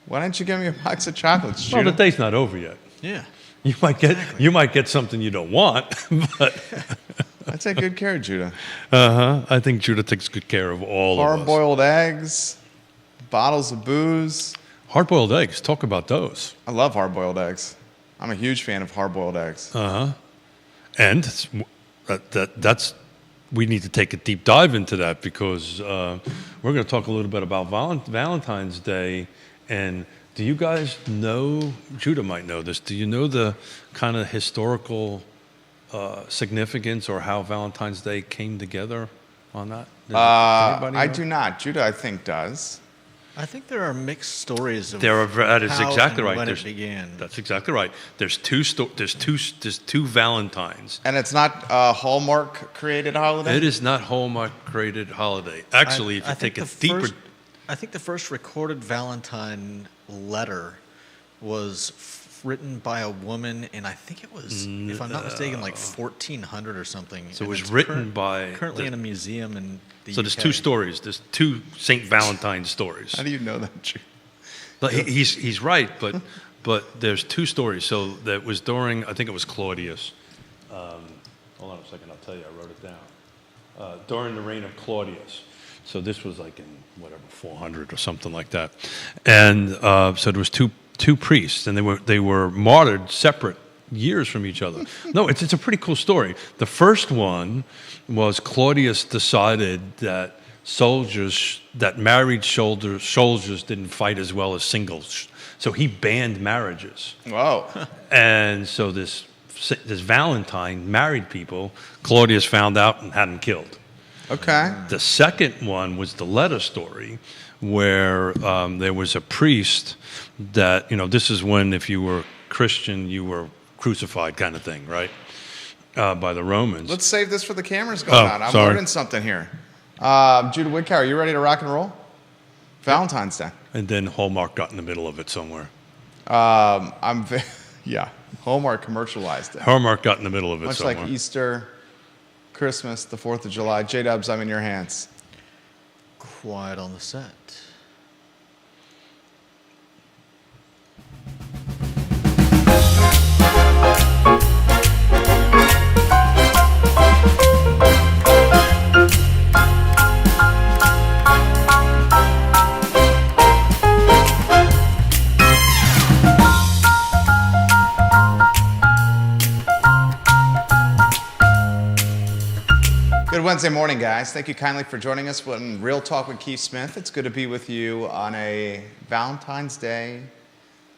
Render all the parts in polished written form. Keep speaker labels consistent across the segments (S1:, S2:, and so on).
S1: Why don't you give me a box of chocolates,
S2: Well,
S1: Judah?
S2: the day's not over yet.
S3: Yeah.
S2: You might get something you don't want, but
S1: I take good care of Judah.
S2: I think Judah takes good care of all of us.
S1: Hard-boiled eggs, bottles of booze.
S2: Hard-boiled eggs. Talk about those.
S1: I love hard-boiled eggs. I'm a huge fan of hard-boiled eggs.
S2: And that's we need to take a deep dive into that because we're going to talk a little bit about Valentine's Day. And do you guys know? Judah might know this. Do you know the kind of historical significance or how Valentine's Day came together on that?
S1: I do not. Judah, I think, does.
S3: I think there are mixed stories of
S2: That is
S3: how
S2: exactly
S3: and
S2: right.
S3: when it began.
S2: That's exactly right. There's two Valentines.
S1: And it's not a Hallmark-created holiday?
S2: It is not Hallmark-created holiday. Actually, if you take it deeper...
S3: I think the first recorded Valentine letter was written by a woman, and I think it was, if I'm not mistaken, like 1400 or something.
S2: So it
S3: And
S2: was
S3: it's
S2: written by...
S3: currently in a museum in the
S2: So
S3: UK.
S2: there's two stories. There's two St. Valentine stories.
S1: How do you know that, Judah?
S2: But he's right, but there's two stories. So that was during, I think it was Claudius. Hold on a second, I'll tell you, I wrote it down. During the reign of Claudius. So this was like in, 400 or something like that. And so there was two priests, and they were martyred separate years from each other. No, it's a pretty cool story. The first one was Claudius decided that married soldiers didn't fight as well as singles. So he banned marriages.
S1: Whoa.
S2: And so this Valentine married people. Claudius found out and had them killed.
S1: Okay.
S2: The second one was the letter story, where there was a priest that, this is when if you were Christian, you were crucified kind of thing, right? By the Romans.
S1: Let's save this for the cameras going on. I'm
S2: sorry.
S1: learning something here. Judah Woodcow, are you ready to rock and roll? Valentine's Day.
S2: And then Hallmark got in the middle of it somewhere.
S1: Yeah. Hallmark commercialized it.
S2: Hallmark got in the middle of it
S1: Much
S2: somewhere.
S1: like Easter, Christmas, the 4th of July. J-Dubs, I'm in your hands.
S3: Quiet on the set.
S1: Good Wednesday morning, guys. Thank you kindly for joining us on Real Talk with Keith Smith. It's good to be with you on a Valentine's Day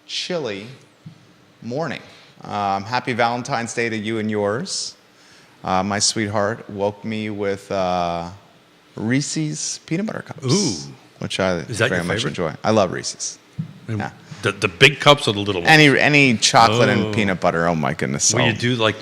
S1: chilly morning. Happy Valentine's Day to you and yours. My sweetheart woke me with Reese's peanut butter cups.
S2: Ooh.
S1: Which I
S2: Is that
S1: very
S2: your
S1: much
S2: favorite?
S1: enjoy. I love Reese's. Yeah.
S2: The big cups or the little ones?
S1: Any chocolate
S2: Oh.
S1: and peanut butter, oh my goodness.
S2: Will you
S1: I'll-
S2: do like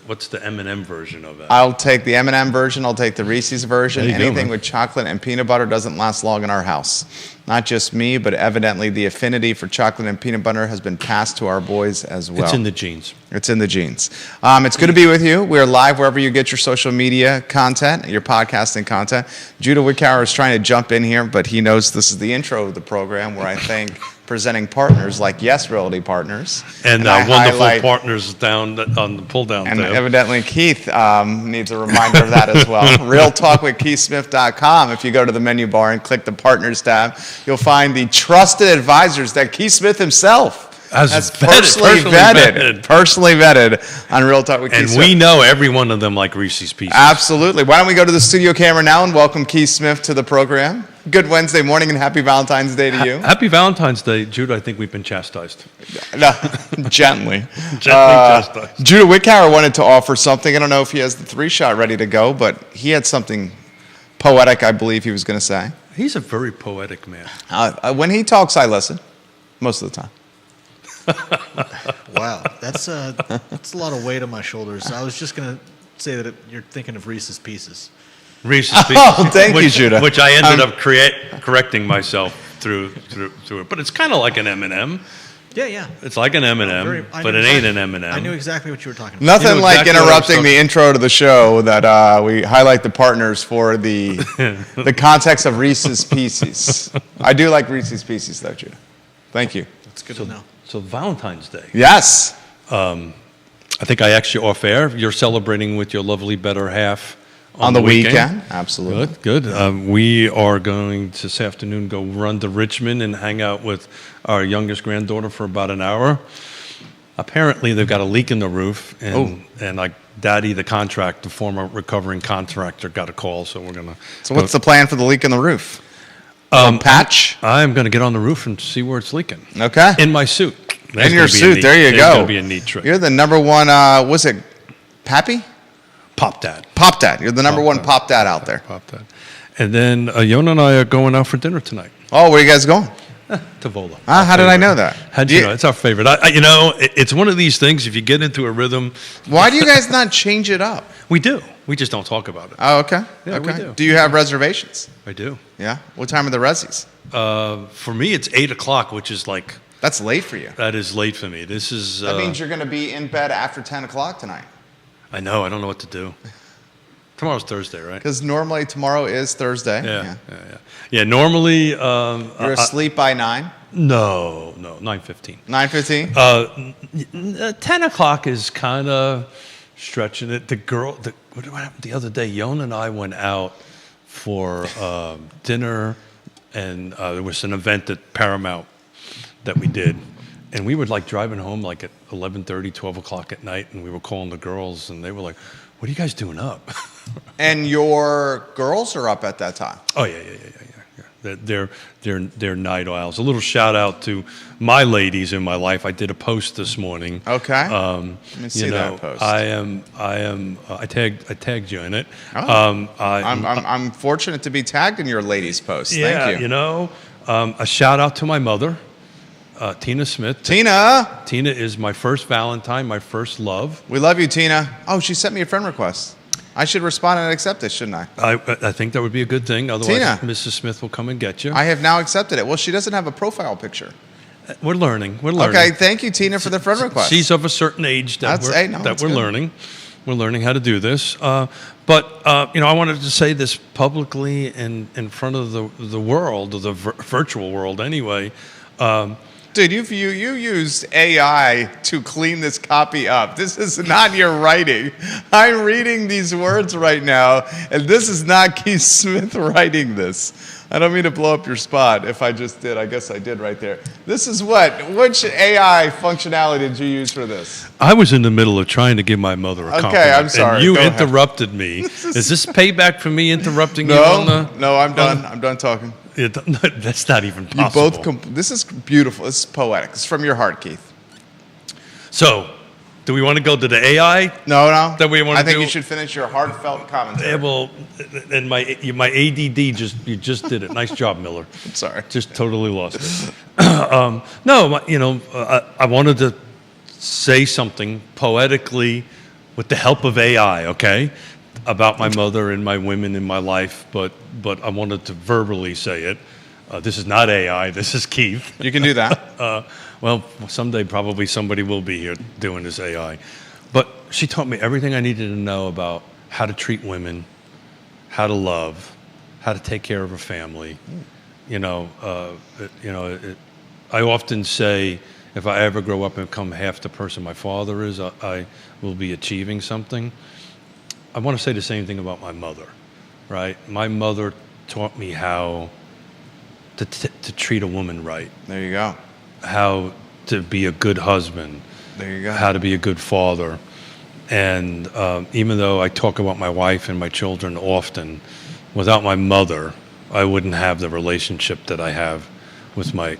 S2: what's the M&M version of that?
S1: I'll take the M&M version. I'll take the Reese's version.
S2: There you go,
S1: Anything
S2: man.
S1: with chocolate and peanut butter doesn't last long in our house. Not just me, but evidently the affinity for chocolate and peanut butter has been passed to our boys as well.
S2: It's in the genes.
S1: It's in the genes. It's good to be with you. We're live wherever you get your social media content, your podcasting content. Judah Woodcower is trying to jump in here, but he knows this is the intro of the program where I thank presenting partners like Yes Realty Partners.
S2: And
S1: I
S2: wonderful
S1: highlight-
S2: partners down on the pull-down
S1: and
S2: tab.
S1: evidently Keith needs a reminder of that as well. RealTalkWithKeithSmith.com. If you go to the menu bar and click the Partners tab, you'll find the trusted advisors that Keith Smith himself has personally vetted on Real Talk with Keith
S2: And
S1: Smith.
S2: we know every one of them like Reese's Pieces.
S1: Absolutely. Why don't we go to the studio camera now and welcome Keith Smith to the program. Good Wednesday morning and happy Valentine's Day to you.
S2: Happy Valentine's Day, Judah. I think we've been chastised.
S1: No, gently.
S2: chastised.
S1: Judah Woodcower wanted to offer something. I don't know if he has the 3-shot ready to go, but he had something poetic, I believe he was going to say.
S2: He's a very poetic man.
S1: When he talks, I listen, most of the time.
S3: Wow, that's a lot of weight on my shoulders. I was just gonna say that you're thinking of Reese's Pieces.
S2: Reese's Pieces.
S1: Oh, thank you, Judah.
S2: Which I ended up correcting myself through it. But it's kind of like an M&M.
S3: Yeah.
S2: It's like an M&M, but it ain't an M&M.
S3: I knew exactly what you were talking about.
S1: Nothing
S2: You know
S1: like
S2: exactly what I was
S1: interrupting
S2: talking-
S1: the intro to the show that we highlight the partners for the context of Reese's Pieces. I do like Reese's Pieces, though, Judah. Thank you.
S3: That's good to know.
S2: So Valentine's Day.
S1: Yes.
S2: I think I asked you off air. You're celebrating with your lovely better half
S1: On the weekend. Absolutely.
S2: Good. We are going to, this afternoon, go run to Richmond and hang out with our youngest granddaughter for about an hour. Apparently, they've got a leak in the roof, and like Daddy, the contractor, the former recovering contractor, got a call. So we're gonna.
S1: So what's the plan for the leak in the roof? Patch?
S2: I'm going to get on the roof and see where it's leaking.
S1: Okay.
S2: In my suit. That's
S1: In your
S2: gonna be a
S1: suit.
S2: neat-
S1: There you
S2: that's
S1: go.
S2: Going to be a neat trick.
S1: You're the number one, was it Pappy?
S2: Pop Dad.
S1: Pop Dad. You're the number one Pop Dad out there.
S2: Pop Dad. And then Yona and I are going out for dinner tonight.
S1: Oh, where are you guys going?
S2: To Vola.
S1: How did I know that?
S2: How'd you know? It's our favorite. It's one of these things, if you get into a rhythm,
S1: Why do you guys not change it up?
S2: we do. We just don't talk about it.
S1: Oh, okay.
S2: Yeah, we
S1: okay.
S2: do.
S1: You have reservations?
S2: I do.
S1: Yeah. What time are the resis?
S2: For me, it's 8 o'clock, which is like,
S1: That's late for you.
S2: that is late for me. This is,
S1: That means you're going to be in bed after 10 o'clock tonight.
S2: I know, I don't know what to do. Tomorrow's Thursday, right?
S1: Because normally tomorrow is Thursday.
S2: Yeah, normally,
S1: You're asleep by 9?
S2: no, 9:15.
S1: 9:15?
S2: 10 o'clock is kind of stretching it. What happened the other day? Yona and I went out for dinner, and there was an event at Paramount that we did. And we were like driving home like at 11:30, 12 o'clock at night, and we were calling the girls, and they were like, "What are you guys doing up?"
S1: And your girls are up at that time?
S2: Oh yeah. They're night owls. A little shout out to my ladies in my life. I did a post this morning.
S1: Okay. Let me see that post.
S2: I tagged you in it.
S1: Oh. I'm fortunate to be tagged in your ladies' post. Thank you.
S2: A shout out to my mother, Tina Smith.
S1: Tina,
S2: Is my first Valentine, my first love.
S1: we love you, Tina. Oh, she sent me a friend request. I should respond and accept it, shouldn't I?
S2: I think that would be a good thing. Otherwise,
S1: Tina.
S2: Mrs. Smith will come and get you.
S1: I have now accepted it. Well, she doesn't have a profile picture.
S2: We're learning.
S1: Okay, thank you, Tina, for the friend request.
S2: She's of a certain age that
S1: That's
S2: we're
S1: good.
S2: learning. We're learning how to do this. But I wanted to say this publicly in front of the world, or the virtual world anyway.
S1: Dude, you used AI to clean this copy up. This is not your writing. I'm reading these words right now, and this is not Keith Smith writing this. I don't mean to blow up your spot. If I just did, I guess I did right there. This is what? Which AI functionality did you use for this?
S2: I was in the middle of trying to give my mother a compliment.
S1: I'm sorry.
S2: And you
S1: Go ahead.
S2: interrupted me. Is this payback for me interrupting you on the...
S1: No, I'm done. I'm done talking.
S2: That's not even
S1: You
S2: possible.
S1: both. This is beautiful. This is poetic. It's from your heart, Keith.
S2: So, do we want to go to the AI?
S1: No.
S2: That we wanna
S1: I think
S2: do-
S1: you should finish your heartful commentary.
S2: Yeah, well, and my ADD you just did it. Nice job, Miller.
S1: I'm sorry.
S2: Just totally lost it. I wanted to say something poetically with the help of AI, okay, about my mother and my women in my life, but I wanted to verbally say it. This is not AI. This is Keith.
S1: You can do that.
S2: Well, someday probably somebody will be here doing this AI. But she taught me everything I needed to know about how to treat women, how to love, how to take care of a family. I often say, if I ever grow up and become half the person my father is, I will be achieving something. I want to say the same thing about my mother, right? My mother taught me how to treat a woman right,
S1: There you go.
S2: how to be a good husband,
S1: There you go.
S2: how to be a good father. And even though I talk about my wife and my children often, without my mother, I wouldn't have the relationship that I have with my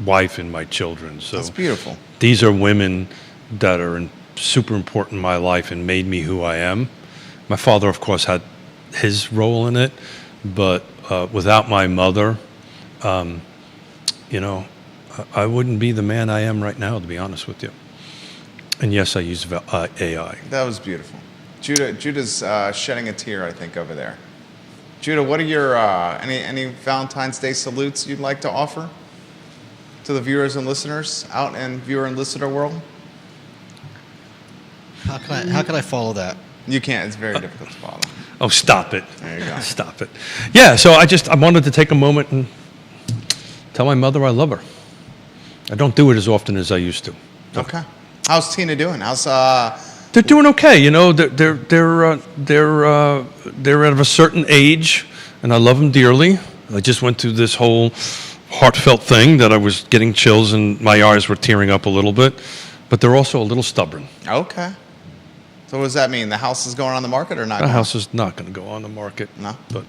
S2: wife and my children. So
S1: That's beautiful.
S2: these are women that are super important in my life and made me who I am. My father, of course, had his role in it, but without my mother, I wouldn't be the man I am right now, to be honest with you. And yes, I use AI.
S1: That was beautiful. Judah's shedding a tear, I think, over there. Judah, what are your any Valentine's Day salutes you'd like to offer to the viewers and listeners out in viewer and listener world?
S3: How can I follow that?
S1: You can't. It's very difficult to follow.
S2: Oh, stop it.
S1: There you go.
S2: Stop it. Yeah, so I wanted to take a moment and tell my mother I love her. I don't do it as often as I used to.
S1: Okay. How's Tina doing? How's
S2: They're doing okay. You know, they're at a certain age, and I love them dearly. I just went through this whole heartfelt thing that I was getting chills and my eyes were tearing up a little bit, but they're also a little stubborn.
S1: Okay. So what does that mean? The house is going on the market or not?
S2: The house is not going to go on the market.
S1: No?
S2: But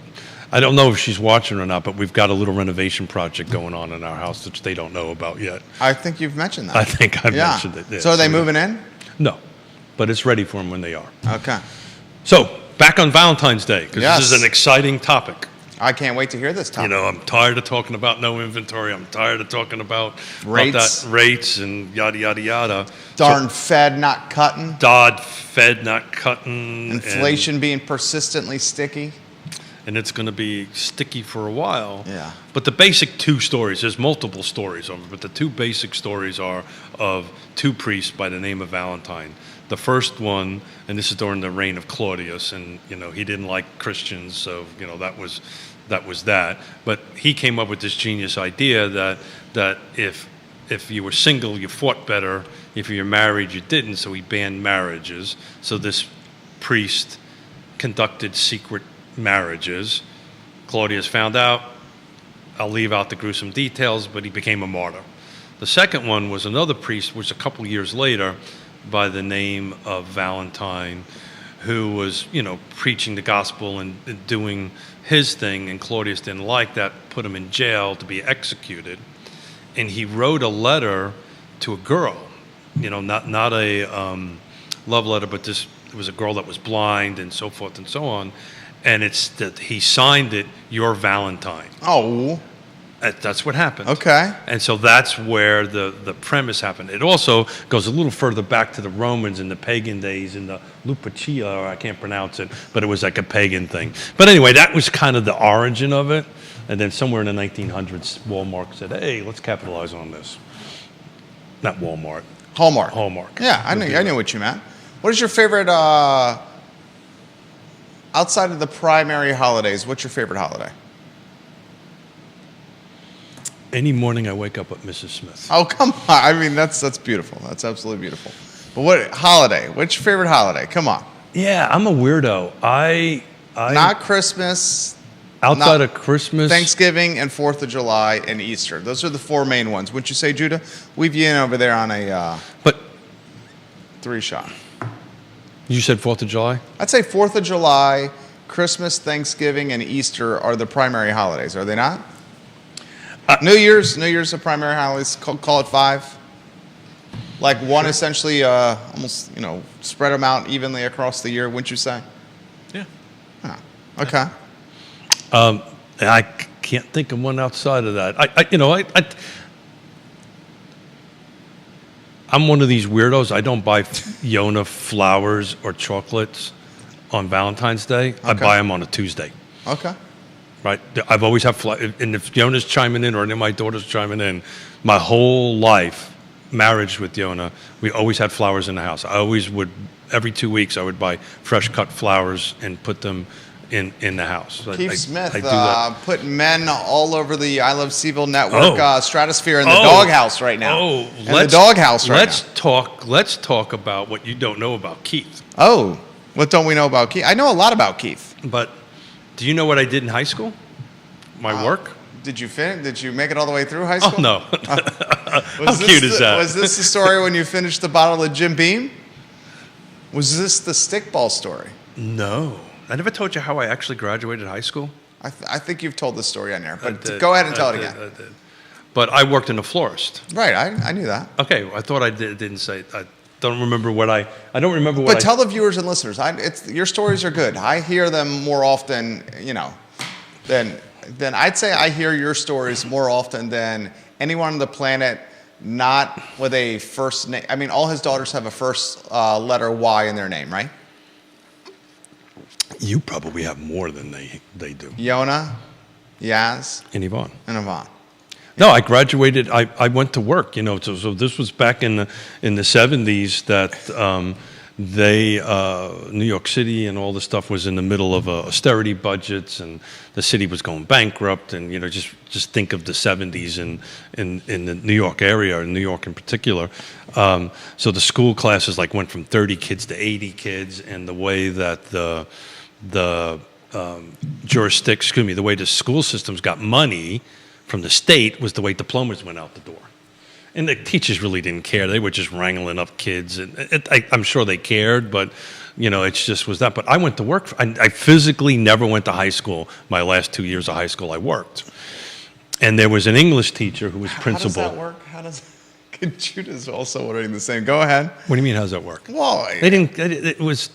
S2: I don't know if she's watching or not, but we've got a little renovation project going on in our house, which they don't know about yet.
S1: I think you've mentioned that.
S2: I think I've mentioned it. Yeah.
S1: So are they moving in?
S2: No, but it's ready for them when they are.
S1: Okay.
S2: So, back on Valentine's Day, because
S1: Yes.
S2: this is an exciting topic.
S1: I can't wait to hear this topic.
S2: You know, I'm tired of talking about no inventory. I'm tired of talking about
S1: Rates.
S2: rates and yada, yada, yada.
S1: Darn Fed not cutting.
S2: Dodd, Fed not cutting.
S1: Inflation being persistently sticky.
S2: And it's going to be sticky for a while.
S1: Yeah.
S2: But the basic two stories, there's multiple stories of it, but the two basic stories are of two priests by the name of Valentine. The first one, and this is during the reign of Claudius, and, you know, he didn't like Christians, so, you know, that was that. But he came up with this genius idea that if you were single, you fought better. If you were married, you didn't. So he banned marriages. So this priest conducted secret marriages. Claudius found out. I'll leave out the gruesome details, but he became a martyr. The second one was another priest, which a couple years later, by the name of Valentine, who was, you know, preaching the gospel and doing his thing, and Claudius didn't like that, put him in jail to be executed. And he wrote a letter to a girl, you know, not a love letter, but it was a girl that was blind and so forth and so on. And it's that he signed it, "Your Valentine."
S1: Oh.
S2: That's what happened.
S1: Okay.
S2: And so that's where the premise happened. It also goes a little further back to the Romans in the pagan days, in the Lupercia, or I can't pronounce it, but it was like a pagan thing. But anyway, that was kind of the origin of it. And then somewhere in the 1900s, Walmart said, hey, let's capitalize on this. Not Walmart.
S1: Hallmark.
S2: Hallmark.
S1: Yeah, I knew what you meant. What is your favorite, outside of the primary holidays, what's your favorite holiday?
S2: Any morning I wake up with Mrs. Smith.
S1: Oh, come on. I mean, that's beautiful. That's absolutely beautiful. But what holiday? What's your favorite holiday? Come on.
S2: Yeah, I'm a weirdo. I
S1: Not Christmas.
S2: outside
S1: not
S2: of Christmas.
S1: Thanksgiving and 4th of July and Easter. Those are the four main ones. Wouldn't you say, Judah? We've you in over there on a
S2: But
S1: 3-shot.
S2: you said 4th of July?
S1: I'd say 4th of July, Christmas, Thanksgiving, and Easter are the primary holidays, are they not? New Year's the primary holidays. Call it 5. Like one essentially, almost, you know, spread them out evenly across the year, wouldn't you say?
S3: Yeah.
S1: Oh, okay.
S2: I can't think of one outside of that. I'm one of these weirdos. I don't buy Yona flowers or chocolates on Valentine's Day. I buy them on a Tuesday.
S1: Okay.
S2: Right? I've always had flowers. And if Yona's chiming in or any of my daughters chiming in, my whole life, marriage with Yona, we always had flowers in the house. I always would, every 2 weeks, I would buy fresh cut flowers and put them in the house.
S1: Keith Smith
S2: I do that.
S1: putting men all over the I Love Seville network stratosphere in the
S2: Oh.
S1: doghouse right now.
S2: Oh,
S1: in the doghouse right now.
S2: Let's talk about what you don't know about Keith.
S1: Oh, what don't we know about Keith? I know a lot about Keith.
S2: But do you know what I did in high school? My work?
S1: Did you finish? Did you make it all the way through high school?
S2: Oh, no. How cute is that?
S1: Was this the story when you finished the bottle of Jim Beam? Was this the stickball story?
S2: No. I never told you how I actually graduated high school.
S1: I think you've told this story on there,
S2: I
S1: but
S2: did.
S1: go ahead and tell
S2: I
S1: it
S2: did.
S1: again.
S2: I did. But I worked in a florist.
S1: Right, I knew that.
S2: Okay, I thought I didn't say. I don't remember what I don't remember what.
S1: But
S2: I,
S1: tell the viewers and listeners, your stories are good. I hear them more often, you know, than I'd say I hear your stories more often than anyone on the planet. Not with a first name. I mean, all his daughters have a first letter Y in their name, right?
S2: You probably have more than they do.
S1: Yona, Yaz,
S2: And Yvonne.
S1: and Yvonne.
S2: No, I graduated. I went to work. You know, so this was back in the 70s that New York City and all this stuff was in the middle of austerity budgets, and the city was going bankrupt. And just think of the '70s in the New York area, or New York in particular. So the school classes went from 30 kids to 80 kids, and the way that the way the school systems got money from the state was the way diplomas went out the door. And the teachers really didn't care. They were just wrangling up kids. And I'm sure they cared, but, it just was that. But I went to work. I physically never went to high school. My last 2 years of high school, I worked. And there was an English teacher who was principal.
S1: How does that work? Judah's also wondering the same. Go ahead.
S2: What do you mean, how does that work?
S1: Well,
S2: They didn't, it was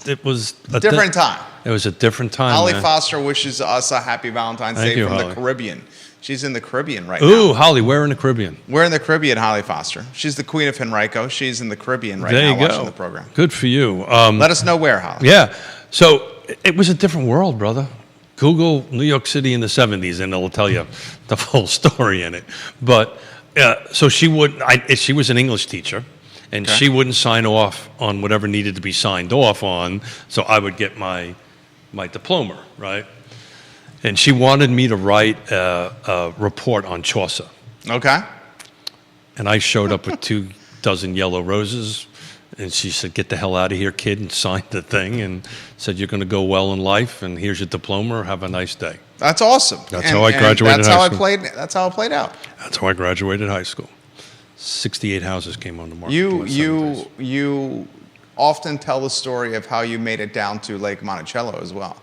S2: a
S1: different time.
S2: It was a different time.
S1: Holly
S2: man.
S1: Foster wishes us a happy Valentine's
S2: Thank
S1: Day
S2: you,
S1: from
S2: Holly.
S1: the Caribbean. She's in the Caribbean right now.
S2: Ooh, Holly, where in the Caribbean?
S1: We're in the Caribbean, Holly Foster. She's the queen of Henrico. She's in the Caribbean right
S2: There
S1: now
S2: you go.
S1: watching the program.
S2: Good for you.
S1: Let us know where, Holly.
S2: Yeah. So it was a different world, brother. Google New York City in the '70s, and it'll tell you the full story in it. But so she was an English teacher, and she wouldn't sign off on whatever needed to be signed off on. So I would get my diploma, right? And she wanted me to write a report on Chaucer.
S1: Okay.
S2: And I showed up with 24 yellow roses. And she said, "Get the hell out of here, kid," and signed the thing and said, "You're going to go well in life, and here's your diploma. Have a nice day."
S1: That's awesome.
S2: That's how I graduated
S1: that's
S2: high
S1: how
S2: school.
S1: That's how it played out.
S2: That's how I graduated high school. 68 houses came on the market. in the 70s.
S1: You often tell the story of how you made it down to Lake Monticello as well.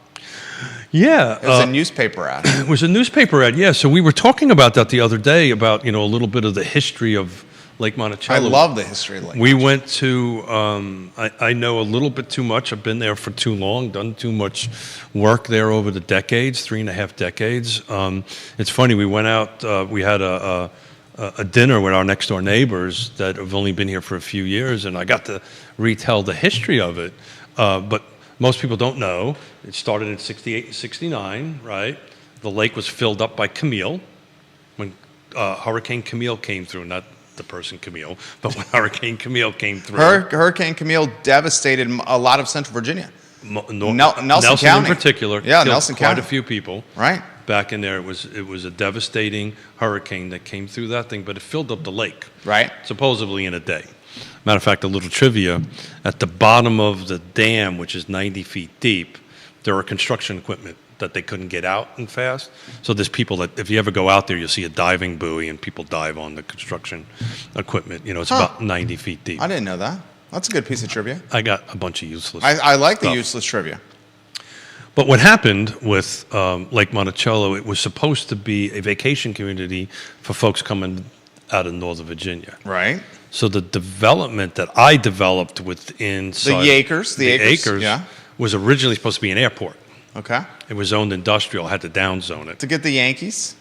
S2: Yeah.
S1: It was a newspaper ad.
S2: It was a newspaper ad, yeah. So we were talking about that the other day, about, a little bit of the history of Lake
S1: I
S2: Monticello.
S1: love the history of Lake
S2: We
S1: Monticello.
S2: went to, I know a little bit too much. I've been there for too long, done too much work there over the decades, 3.5 decades. It's funny, we went out, we had a dinner with our next door neighbors that have only been here for a few years, and I got to retell the history of it. But most people don't know. It started in '68 and '69, right? The lake was filled up by Camille when Hurricane Camille came through, not the person Camille, but when Hurricane Camille came through.
S1: Hurricane Camille devastated a lot of Central Virginia.
S2: Nelson
S1: County.
S2: in particular,
S1: Yeah,
S2: killed
S1: Nelson
S2: quite
S1: County.
S2: a few people.
S1: Right.
S2: Back in there, it was a devastating hurricane that came through that thing, but it filled up the lake.
S1: Right.
S2: Supposedly in a day. Matter of fact, a little trivia: at the bottom of the dam, which is 90 feet deep, there are construction equipment that they couldn't get out and fast. So there's people that, if you ever go out there, you'll see a diving buoy and people dive on the construction equipment. It's about 90 feet deep.
S1: I didn't know that. That's a good piece of trivia.
S2: I got a bunch of useless.
S1: I like the
S2: stuff.
S1: useless trivia.
S2: But what happened with Lake Monticello, it was supposed to be a vacation community for folks coming out of Northern Virginia.
S1: Right.
S2: So the development that I developed within
S1: The acres. Yeah.
S2: was originally supposed to be an airport.
S1: Okay.
S2: It was zoned industrial, had to downzone it.
S1: To get the Yankees.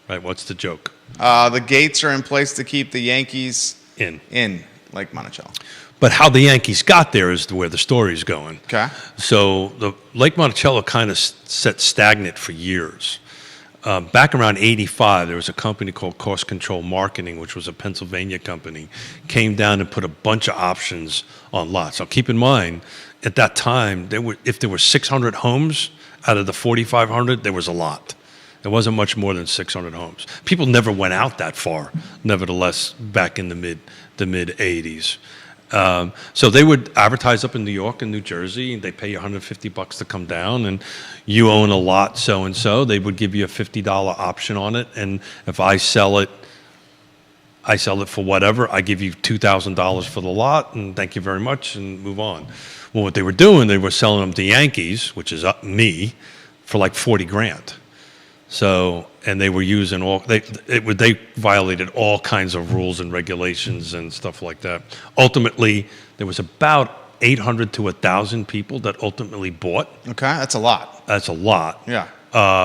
S2: Right, what's the joke?
S1: The gates are in place to keep the Yankees
S2: In.
S1: Lake Monticello.
S2: But how the Yankees got there is where the story's going.
S1: Okay.
S2: So the Lake Monticello kind of sat stagnant for years. Back around '85, there was a company called Cost Control Marketing, which was a Pennsylvania company, came down and put a bunch of options on lots. Now, keep in mind, at that time, if there were 600 homes out of the 4,500, there was a lot. There wasn't much more than 600 homes. People never went out that far, nevertheless, back in the mid '80s. So they would advertise up in New York and New Jersey, and they pay you $150 to come down, and you own a lot so-and-so. They would give you a $50 option on it, and if I sell it for whatever. I give you $2,000 for the lot, and thank you very much, and move on. Well, what they were doing, they were selling them to Yankees, which is me, for like 40 grand. So, and they were using they violated all kinds of rules and regulations and stuff like that. Ultimately, there was about 800 to 1,000 people that ultimately bought.
S1: Okay, that's a lot.
S2: That's a lot.
S1: Yeah.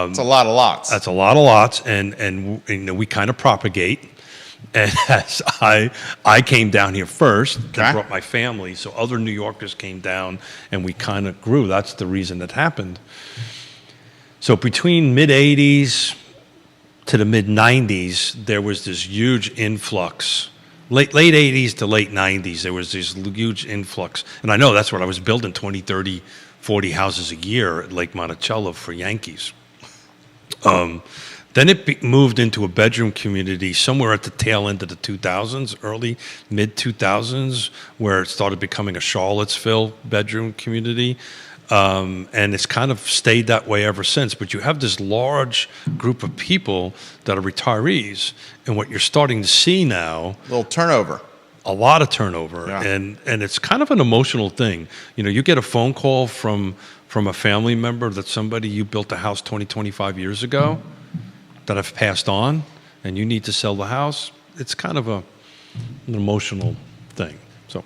S1: It's a lot of lots.
S2: That's a lot of lots, and we kind of propagate. And as I came down here first,
S1: Okay.
S2: and brought my family, so other New Yorkers came down, and we kind of grew. That's the reason it happened. So between mid-'80s to the mid-'90s, there was this huge influx late 80s to late 90s, there was this huge influx. And I know that's what I was building 20, 30, 40 houses a year at Lake Monticello for Yankees. Then it moved into a bedroom community somewhere at the tail end of the 2000s, early, mid-2000s, where it started becoming a Charlottesville bedroom community. And it's kind of stayed that way ever since. But you have this large group of people that are retirees, and what you're starting to see now,
S1: A little turnover.
S2: a lot of turnover,
S1: Yeah.
S2: and it's kind of an emotional thing. You know, you get a phone call from a family member that somebody you built a house 20, 25 years ago that have passed on, and you need to sell the house. It's kind of an emotional thing. So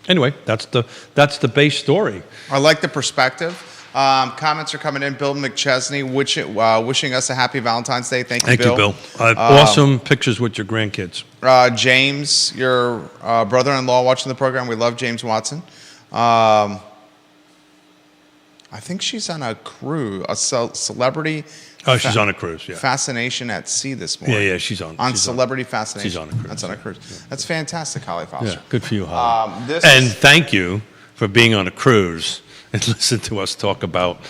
S2: anyway, that's the base story.
S1: I like the perspective. Comments are coming in. Bill McChesney wishing us a happy Valentine's Day. Thank you,
S2: Thank
S1: Bill.
S2: you, Bill. Awesome pictures with your grandkids.
S1: James, your brother-in-law watching the program. We love James Watson. I think she's on a cruise, a celebrity.
S2: Oh, she's on a cruise, yeah.
S1: Fascination at Sea this morning.
S2: Yeah, she's on.
S1: On
S2: she's
S1: Celebrity Fascination.
S2: She's on a cruise.
S1: That's on a cruise. That's fantastic, Holly Foster.
S2: Yeah, good for you, Holly.
S1: This is-
S2: Thank you for being on a cruise and listen to us talk about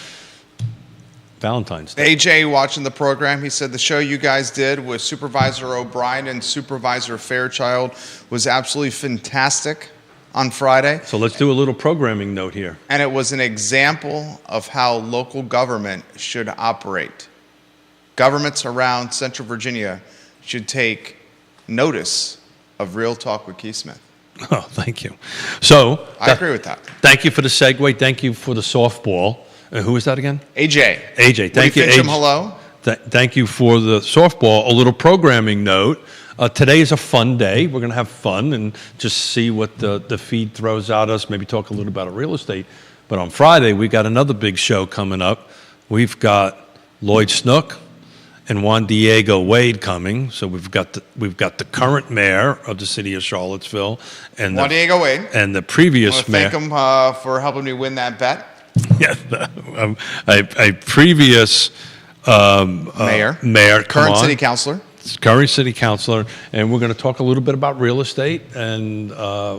S2: Valentine's Day.
S1: AJ watching the program, he said the show you guys did with Supervisor O'Brien and Supervisor Fairchild was absolutely fantastic on Friday.
S2: So let's do a little programming note here.
S1: And it was an example of how local government should operate. Governments around Central Virginia should take notice of Real Talk with Keith Smith.
S2: Oh, thank you. So
S1: I agree with that.
S2: Thank you for the segue. Thank you for the softball. Who is that again?
S1: AJ.
S2: AJ. Thank you,
S1: Woody Fincham,
S2: AJ.
S1: hello.
S2: Thank you for the softball. A little programming note. Today is a fun day. We're going to have fun and just see what the feed throws at us, maybe talk a little about real estate. But on Friday, we got another big show coming up. We've got Lloyd Snook and Juan Diego Wade coming. So we've got the current mayor of the city of Charlottesville and
S1: Juan Diego Wade.
S2: and the
S1: I
S2: previous
S1: want to
S2: mayor.
S1: thank him for helping me win that bet.
S2: Yeah, a previous
S1: Mayor.
S2: mayor, come
S1: Current
S2: on.
S1: city councilor.
S2: Current city councilor, and we're going to talk a little bit about real estate and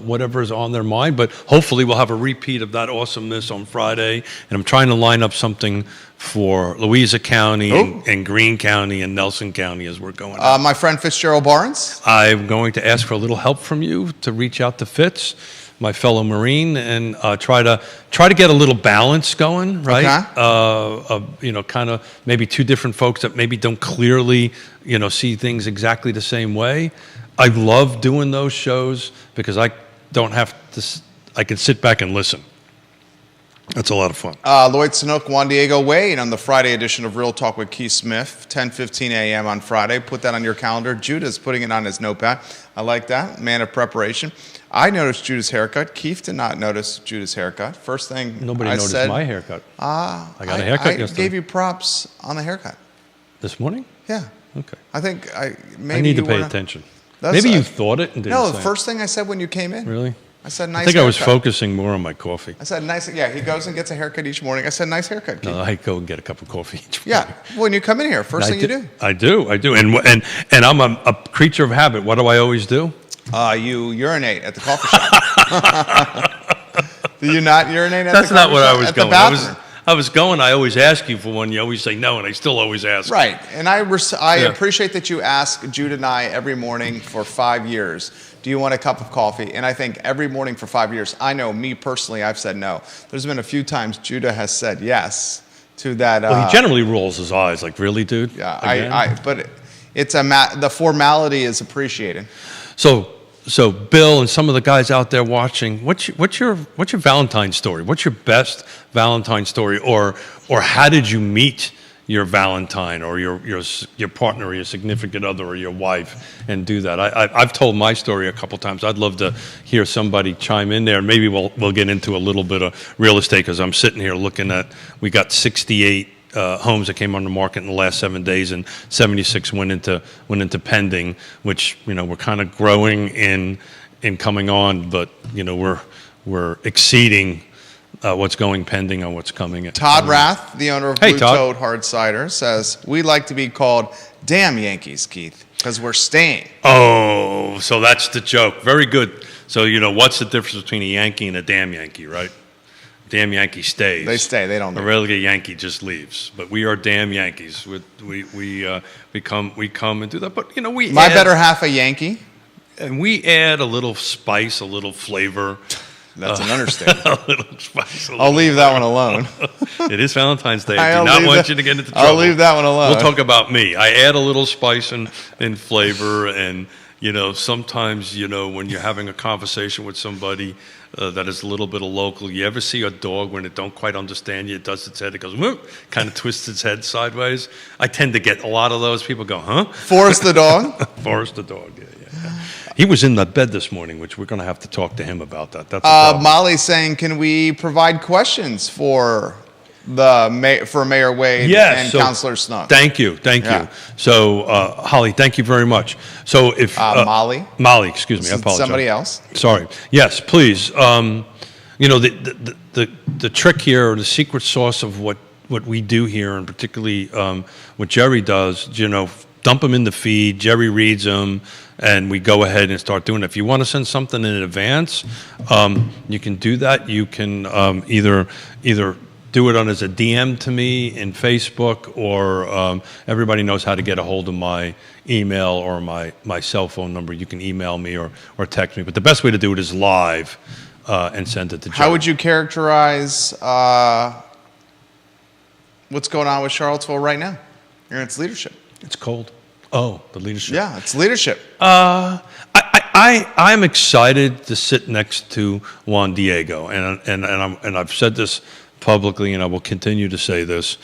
S2: whatever is on their mind. But hopefully, we'll have a repeat of that awesomeness on Friday. And I'm trying to line up something for Louisa County and Greene County and Nelson County as we're going.
S1: My friend Fitzgerald Barnes.
S2: I'm going to ask for a little help from you to reach out to Fitz, my fellow Marine, and try to get a little balance going, right?
S1: Okay.
S2: Kind of maybe two different folks that maybe don't clearly, see things exactly the same way. I love doing those shows because I don't have to. I can sit back and listen. That's a lot of fun.
S1: Lloyd Snook, Juan Diego Wade on the Friday edition of Real Talk with Keith Smith, 10:15 a.m. on Friday. Put that on your calendar. Judah's putting it on his notepad. I like that. Man of preparation. I noticed Judah's haircut. Keith did not notice Judah's haircut. First thing
S2: Nobody
S1: I
S2: noticed
S1: said,
S2: my haircut. I got a haircut
S1: I
S2: yesterday.
S1: gave you props on the haircut.
S2: This morning?
S1: Yeah.
S2: Okay.
S1: I think maybe
S2: I need to
S1: you
S2: pay
S1: weren't-
S2: attention.
S1: That's-
S2: Maybe you thought it and didn't
S1: No,
S2: say
S1: the
S2: it.
S1: first thing I said when you came in.
S2: Really?
S1: I said nice
S2: I think I was
S1: haircut.
S2: focusing more on my coffee.
S1: I said nice. Yeah, he goes and gets a haircut each morning. I said nice haircut, Keith.
S2: No, I go and get a cup of coffee each
S1: Yeah,
S2: morning.
S1: when you come in here, first thing you do.
S2: I do, and I'm a creature of habit. What do I always do?
S1: You urinate at the coffee shop. Do you not urinate at
S2: That's
S1: the
S2: not
S1: coffee
S2: what
S1: shop?
S2: I was
S1: At the
S2: going.
S1: bathroom.
S2: I was going. I always ask you for one. You always say no, and I still always ask.
S1: Right, and I
S2: Yeah.
S1: appreciate that you ask Judah and I every morning for 5 years. Do you want a cup of coffee? And I think every morning for 5 years, I know me personally, I've said no. There's been a few times Judah has said yes to that.
S2: Well, he generally rolls his eyes like, "Really, dude?"
S1: Yeah,
S2: Again?"
S1: but it's the formality is appreciated.
S2: So Bill and some of the guys out there watching, what's your Valentine story? What's your best Valentine story, or how did you meet your Valentine or your partner or your significant other or your wife and do that? I've told my story a couple times. I'd love to hear somebody chime in there, and maybe we'll get into a little bit of real estate because I'm sitting here looking at, we got 68 homes that came on the market in the last 7 days, and 76 went into pending, which we're kind of growing in coming on, but we're exceeding what's going pending on what's coming.
S1: Todd Rath, the owner of
S2: Hey,
S1: Blue
S2: Todd.
S1: Toad Hard Cider, says, we like to be called damn Yankees, Keith. Because we're staying.
S2: Oh, so that's the joke. Very good. So, what's the difference between a Yankee and a damn Yankee, right? Damn Yankee stays.
S1: They stay. They don't
S2: A
S1: leave.
S2: regular Yankee just leaves. But we are damn Yankees. We come and do that. But, we
S1: My
S2: add,
S1: better half a Yankee.
S2: and we add a little spice, a little flavor.
S1: That's an understatement.
S2: A little spice.
S1: I'll leave that one alone.
S2: It is Valentine's Day. I
S1: I'll
S2: do not
S1: leave
S2: want
S1: that-
S2: you to get into trouble.
S1: I'll leave that one alone.
S2: We'll talk about me. I add a little spice and flavor, and sometimes when you're having a conversation with somebody that is a little bit of local, you ever see a dog when it don't quite understand you? It does its head, it goes whoop, kind of twists its head sideways. I tend to get a lot of those. People go, huh?
S1: Forrest the dog.
S2: Forrest the dog. Yeah. He was in the bed this morning, which we're going to have to talk to him about that. That's a problem.
S1: Molly's saying, can we provide questions for Mayor Wade
S2: Yes,
S1: and
S2: so
S1: Councilor Snook?
S2: Thank you.
S1: Yeah.
S2: So, Holly, thank you very much. So, if
S1: Molly?
S2: excuse me, I
S1: Is it
S2: apologize.
S1: somebody else?
S2: Sorry. Yes, please. The trick here, or the secret sauce of what we do here, and particularly what Jerry does, dump them in the feed. Jerry reads them, and we go ahead and start doing it. If you want to send something in advance, you can do that. You can either do it as a DM to me in Facebook, or everybody knows how to get a hold of my email or my cell phone number. You can email me or text me. But the best way to do it is live and send it to Jerry.
S1: How would you characterize what's going on with Charlottesville right now and its leadership?
S2: It's cold. Oh, the leadership.
S1: Yeah, it's leadership.
S2: I'm excited to sit next to Juan Diego, and I've said this publicly, and I will continue to say this.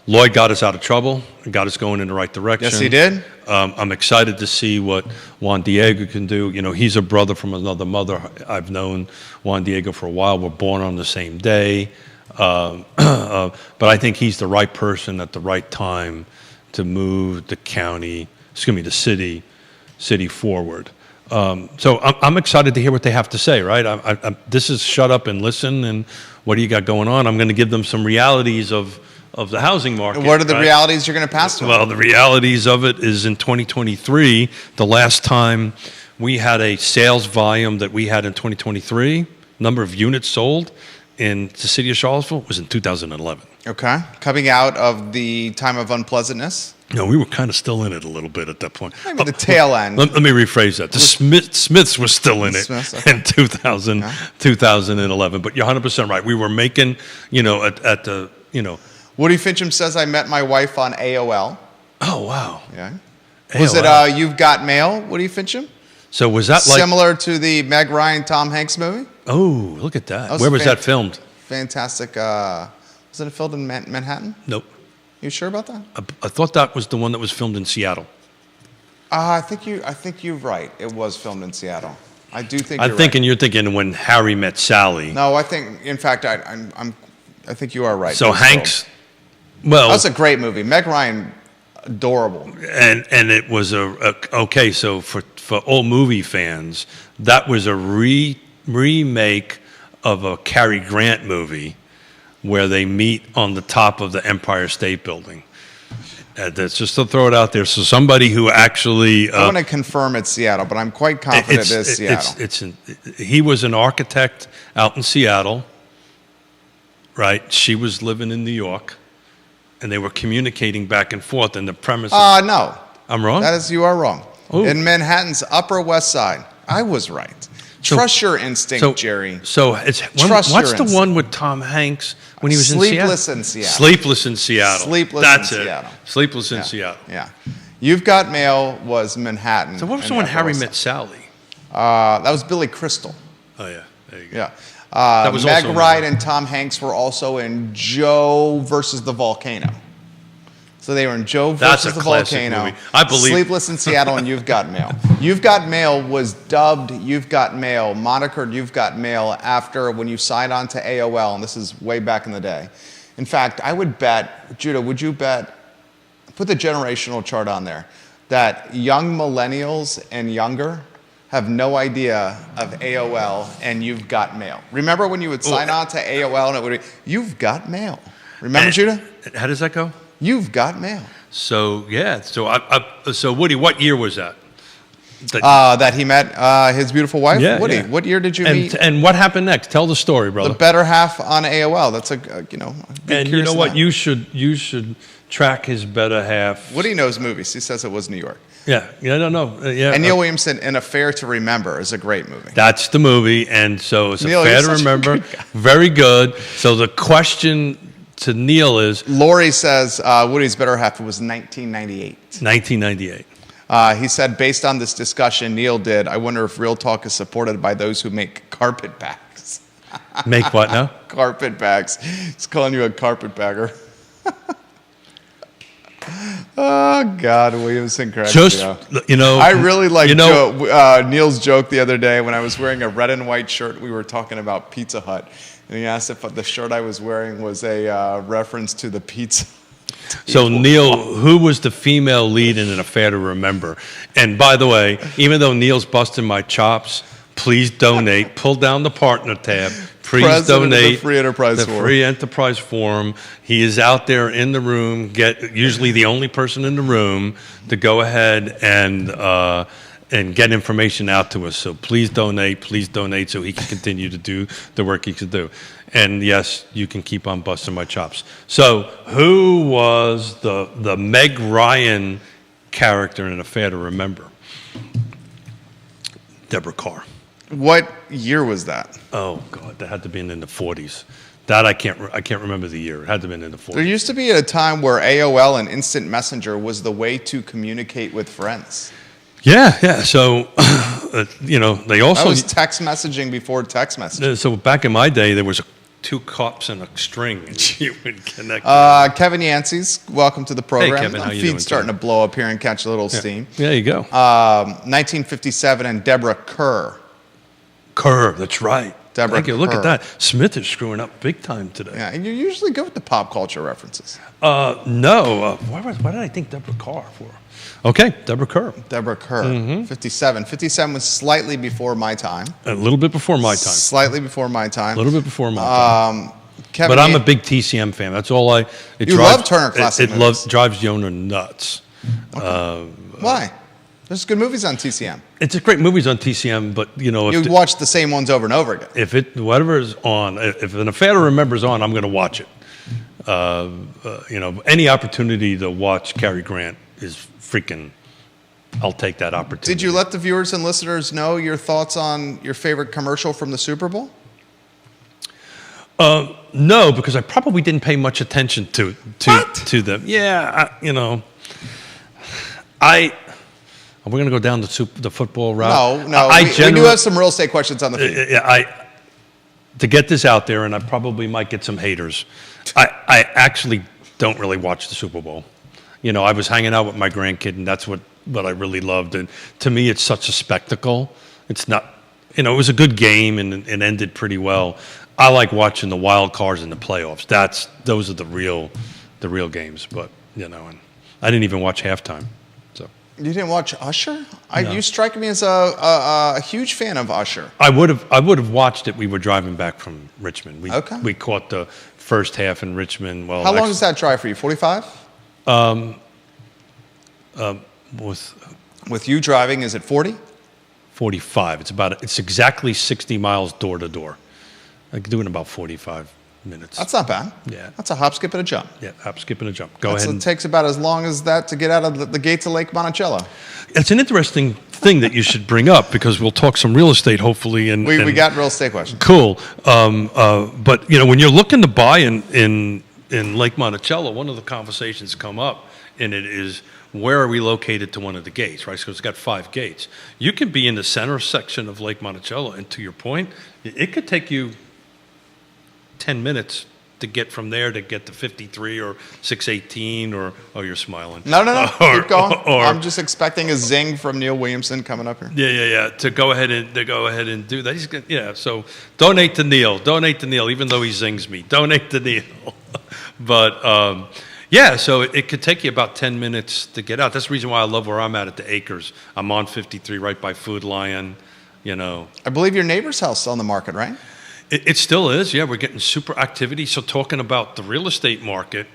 S2: Lloyd got us out of trouble and got us going in the right direction.
S1: Yes, he did.
S2: I'm excited to see what Juan Diego can do. He's a brother from another mother. I've known Juan Diego for a while. We're born on the same day. But I think he's the right person at the right time to move the city forward. So I'm excited to hear what they have to say, right? This is shut up and listen, and what do you got going on? I'm going to give them some realities of the housing market.
S1: What are the
S2: right?
S1: realities you're going to pass to them?
S2: Well, the realities of it is in 2023, the last time we had a sales volume that we had in 2023, number of units sold in the city of Charlottesville was in 2011.
S1: Okay. Coming out of the time of unpleasantness.
S2: We were kind of still in it a little bit at that point.
S1: Maybe the tail end.
S2: Let me rephrase that. The Smiths were still in it
S1: Smiths, okay.
S2: in 2011. But you're 100% right. We were making, at the.
S1: Woody Fincham says, I met my wife on AOL.
S2: Oh, wow.
S1: Yeah. Was
S2: AOL.
S1: it You've Got Mail, Woody Fincham?
S2: So was that like.
S1: Similar to the Meg Ryan, Tom Hanks movie?
S2: Oh, look at that.
S1: That was
S2: Where was that filmed?
S1: Fantastic. Was it filmed in Manhattan?
S2: Nope.
S1: You sure about that?
S2: I thought that was the one that was filmed in Seattle.
S1: I think you're right. It was filmed in Seattle. I do think.
S2: You're thinking when Harry met Sally.
S1: No, I think. In fact, I think you are right.
S2: So
S1: It was
S2: Hanks.
S1: filmed.
S2: Well,
S1: That's a great movie. Meg Ryan, adorable.
S2: and it was okay. So for old movie fans, that was a remake of a Cary Grant movie where they meet on the top of the Empire State Building. That's just to throw it out there. So somebody who actually
S1: I want to confirm it's Seattle, but I'm quite confident it is Seattle.
S2: He was an architect out in Seattle, right? She was living in New York, and they were communicating back and forth. And the premise.
S1: No.
S2: I'm wrong.
S1: You are wrong.
S2: Ooh.
S1: In Manhattan's Upper West Side, I was right. Trust your instinct, Jerry.
S2: So what's
S1: your
S2: the
S1: instinct.
S2: one with Tom Hanks when he was
S1: Sleepless
S2: in
S1: in Seattle.
S2: Sleepless in Seattle.
S1: Sleepless
S2: That's
S1: in
S2: it.
S1: Seattle.
S2: Sleepless in
S1: Yeah.
S2: Seattle.
S1: Yeah. You've Got Mail was Manhattan.
S2: So what was
S1: and
S2: the one
S1: Upper
S2: Harry
S1: West
S2: met Sally?
S1: Side. That was Billy Crystal.
S2: Oh yeah, there you go.
S1: Yeah.
S2: That was
S1: Meg
S2: also
S1: Ryan and Tom Hanks were also in Joe versus the Volcano. So they were in Joe
S2: That's
S1: versus
S2: a
S1: the
S2: classic
S1: Volcano.
S2: movie. I believe-
S1: Sleepless in Seattle and You've Got Mail. You've Got Mail was dubbed You've Got Mail, monikered You've Got Mail after when you signed on to AOL, and this is way back in the day. In fact, I would bet, Judah, would you bet, put the generational chart on there, that young millennials and younger have no idea of AOL and You've Got Mail. Remember when you would sign on to AOL and it would be, You've Got Mail. Remember, Judah?
S2: How does that go?
S1: You've got mail.
S2: So yeah. So Woody, what year was that?
S1: That he met his beautiful wife.
S2: Yeah,
S1: Woody,
S2: yeah.
S1: what year did you meet?
S2: And what happened next? Tell the story, brother.
S1: The better half on AOL. That's I'd be
S2: And you
S1: curious
S2: know
S1: to
S2: what? You should track his better half.
S1: Woody knows movies. He says it was New York.
S2: Yeah, I don't know. Yeah,
S1: And Neil Williamson, An Affair to Remember, is a great movie.
S2: that's the movie, and so it's
S1: Neil,
S2: a fair
S1: you're
S2: to
S1: such a
S2: remember.
S1: good guy.
S2: Very good. So the question to Neil is
S1: Lori says Woody's better half was 1998.
S2: 1998.
S1: He said, based on this discussion Neil did, I wonder if Real Talk is supported by those who make carpet bags.
S2: Make what now?
S1: Carpet bags. He's calling you a carpetbagger. Oh, God, Williamson cracks me
S2: Just
S1: up.
S2: I
S1: really like Neil's joke the other day when I was wearing a red and white shirt. We were talking about Pizza Hut, and he asked if the shirt I was wearing was a reference to the pizza.
S2: So Neil, who was the female lead in An Affair to Remember? And by the way, even though Neil's busting my chops, please donate. Pull down the partner tab. Please
S1: President of the
S2: donate
S1: Free Enterprise
S2: the
S1: Forum.
S2: Free Enterprise Forum. He is out there in the room, usually the only person in the room to go ahead and get information out to us. So please donate so he can continue to do the work he can do. And yes, you can keep on busting my chops. So who was the Meg Ryan character in An Affair to Remember? Deborah Carr.
S1: What year was that?
S2: Oh God, that had to be in the 40s. That I can't remember the year. It had to have been in the 40s.
S1: There used to be a time where AOL and Instant Messenger was the way to communicate with friends.
S2: Yeah. So, they also.
S1: That was text messaging before text messaging.
S2: So back in my day, there was two cups and a string, and you would connect.
S1: Kevin Yancey's, welcome to the program.
S2: Kevin, how you
S1: Feed's
S2: doing,
S1: starting
S2: Kevin?
S1: to blow up here and catch a little steam.
S2: There you go.
S1: 1957 and Deborah Kerr.
S2: Kerr, that's right.
S1: Deborah
S2: Thank you. Look
S1: Kerr.
S2: at that. Smith is screwing up big time today.
S1: Yeah, and you're usually good with the pop culture references.
S2: No. Why did I think Deborah Carr for? Okay, Deborah Kerr.
S1: Deborah Kerr,
S2: Mm-hmm.
S1: 57. 57 was slightly before my time.
S2: A little bit before my time.
S1: Slightly before my time.
S2: A little bit before my time.
S1: Kevin
S2: But I'm a
S1: Yan-
S2: big TCM fan. That's all I.
S1: You love Turner Classic
S2: It
S1: Movies.
S2: drives Yona nuts.
S1: Why? There's good movies on TCM.
S2: It's a great movies on TCM, but
S1: You watch the same ones over and over again.
S2: if whatever is on, if An Affair to Remember is on, I'm going to watch it. Any opportunity to watch Cary Grant is freaking. I'll take that opportunity.
S1: Did you let the viewers and listeners know your thoughts on your favorite commercial from the Super Bowl?
S2: No, because I probably didn't pay much attention to them. Yeah, Are we going to go down the football route?
S1: No. We do have some real estate questions on the feed.
S2: To get this out there, and I probably might get some haters. I actually don't really watch the Super Bowl. I was hanging out with my grandkid, and that's what I really loved. And to me, it's such a spectacle. It's not, it was a good game, and it ended pretty well. I like watching the wild cards and the playoffs. Those are the real games. But and I didn't even watch halftime. So
S1: You didn't watch Usher?
S2: No.
S1: You strike me as a huge fan of Usher.
S2: I would have watched it. We were driving back from Richmond.
S1: Okay.
S2: We caught the first half in Richmond. Well,
S1: How long does that drive for you? 45? With you driving, is it 40?
S2: 45. It's exactly 60 miles door to door. I can do it in about 45 minutes.
S1: That's not bad.
S2: Yeah.
S1: That's a hop, skip, and a jump.
S2: Yeah, hop, skip, and a jump. Go ahead.
S1: It takes about as long as that to get out of the gates of Lake Monticello.
S2: It's an interesting thing that you should bring up because we'll talk some real estate hopefully. And
S1: We got real estate questions.
S2: Cool. But when you're looking to buy in Lake Monticello, one of the conversations come up, and it is, where are we located to one of the gates, right? So it's got 5 gates. You can be in the center section of Lake Monticello, and to your point, it could take you 10 minutes to get from there to get to 53 or 618 or you're smiling.
S1: No. Keep going. I'm just expecting a zing from Neil Williamson coming up here.
S2: Yeah. To go ahead and do that. He's gonna, so donate to Neil, even though he zings me. Donate to Neil. But so it could take you about 10 minutes to get out. That's the reason why I love where I'm at the Acres. I'm on 53 right by Food Lion,
S1: I believe your neighbor's house is on the market, right?
S2: It still is. Yeah, we're getting super activity. So talking about the real estate market,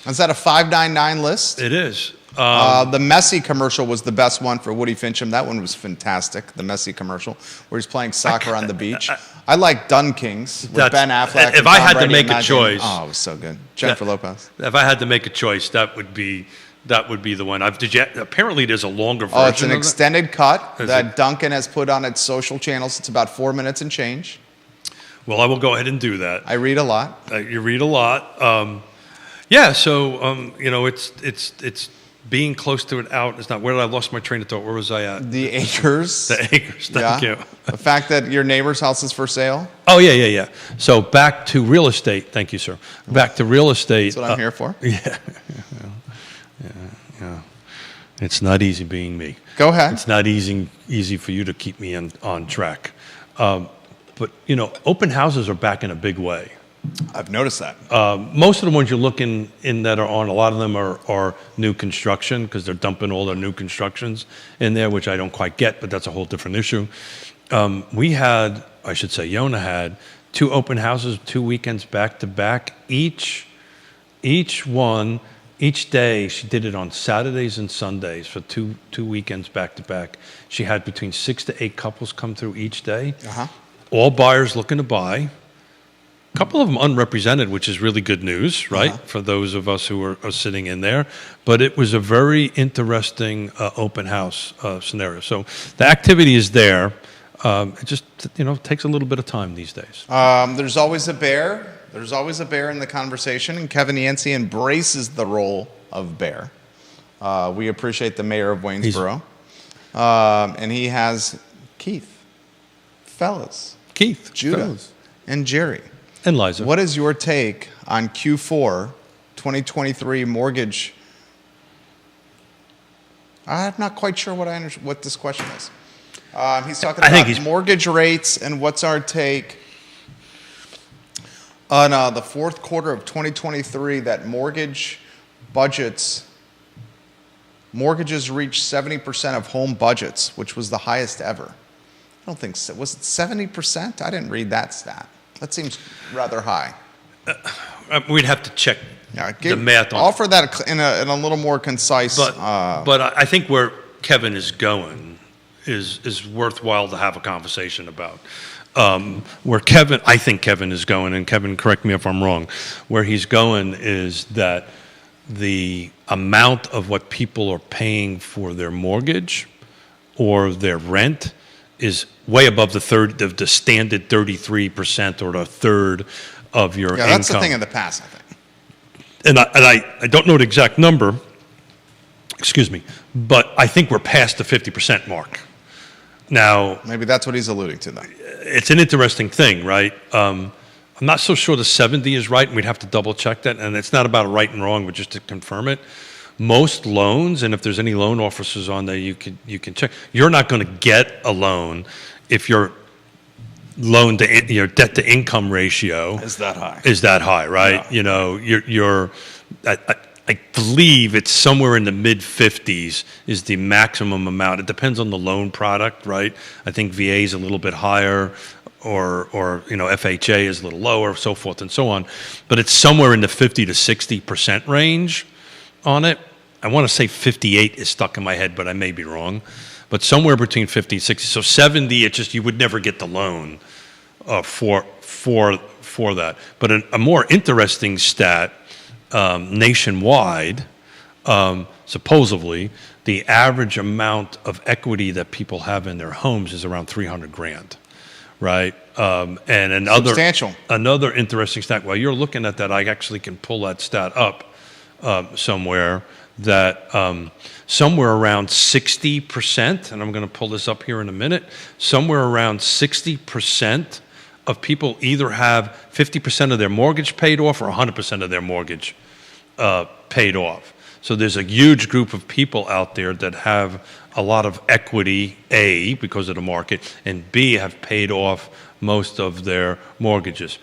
S1: Is that a 599 list?
S2: it is.
S1: The Messi commercial was the best one for Woody Fincham. That one was fantastic. The Messi commercial, where he's playing soccer on the beach. I like Dunkings with Ben Affleck.
S2: If
S1: and
S2: I
S1: Tom
S2: had to
S1: Brady
S2: make a
S1: and
S2: choice,
S1: oh, it was so good. Jennifer Lopez.
S2: If I had to make a choice, that would be the one. Apparently, there's a longer version.
S1: Oh, it's an
S2: of it.
S1: extended cut
S2: Is
S1: that
S2: it?
S1: Duncan has put on its social channels. It's about 4 minutes and change.
S2: Well, I will go ahead and do that.
S1: I read a lot.
S2: You read a lot. Yeah, so it's being close to it out. It's not. Where did I lost my train of thought? Where was I at?
S1: The acres.
S2: The acres. Thank you.
S1: The fact that your neighbor's house is for sale.
S2: Oh yeah. So back to real estate. Thank you, sir. Back to real estate.
S1: That's what I'm here for.
S2: Yeah. It's not easy being me.
S1: Go ahead.
S2: It's not easy for you to keep me on track. But open houses are back in a big way.
S1: I've noticed that.
S2: Most of the ones you're looking in that are on, a lot of them are new construction because they're dumping all their new constructions in there, which I don't quite get, but that's a whole different issue. Yona had 2 open houses, 2 weekends back to back. Each day she did it on Saturdays and Sundays for two weekends back to back. She had between 6 to 8 couples come through each day.
S1: Uh-huh.
S2: All buyers looking to buy. A couple of them unrepresented, which is really good news, right, for those of us who are sitting in there. But it was a very interesting open house scenario. So the activity is there. It just takes a little bit of time these days.
S1: There's always a bear. There's always a bear in the conversation, and Kevin Yancey embraces the role of bear. We appreciate the mayor of Waynesboro. And he has Keith, fellas, Judah,
S2: fellas.
S1: and Jerry.
S2: And Liza.
S1: What is your take on Q4 2023 mortgage? I'm not quite sure what this question is. He's talking about mortgage rates and what's our take on the fourth quarter of 2023 that mortgages reached 70% of home budgets, which was the highest ever. I don't think so. Was it 70%? I didn't read that stat. That seems rather high.
S2: We'd have to check the math on
S1: offer that in a little more concise.
S2: But I think where Kevin is going is worthwhile to have a conversation about. Where I think Kevin is going, and Kevin, correct me if I'm wrong, where he's going is that the amount of what people are paying for their mortgage or their rent is way above the standard 33% or a third of your income.
S1: Yeah, that's the thing in the past, I think.
S2: And I don't know the exact number, but I think we're past the 50% mark. Now,
S1: maybe that's what he's alluding to, though.
S2: It's an interesting thing, right? I'm not so sure the 70 is right, and we'd have to double check that. And it's not about right and wrong, but just to confirm it. Most loans, and if there's any loan officers on there, you can check. You're not going to get a loan if your debt to income ratio
S1: is that high.
S2: Right? Yeah. I believe it's somewhere in the mid 50s is the maximum amount. It depends on the loan product, right? I think VA is a little bit higher, or FHA is a little lower, so forth and so on. But it's somewhere in the 50 to 60% range on it. I want to say 58 is stuck in my head, but I may be wrong. But somewhere between 50 and 60. So 70, you would never get the loan for that. But a more interesting stat. Nationwide, supposedly, the average amount of equity that people have in their homes is around $300,000, right? And
S1: substantial.
S2: Another interesting stat. While you're looking at that, I actually can pull that stat up somewhere. That somewhere around 60%, and I'm going to pull this up here in a minute. Somewhere around 60% of people either have 50% of their mortgage paid off or 100% of their mortgage paid off. So there's a huge group of people out there that have a lot of equity, A, because of the market, and B, have paid off most of their mortgages.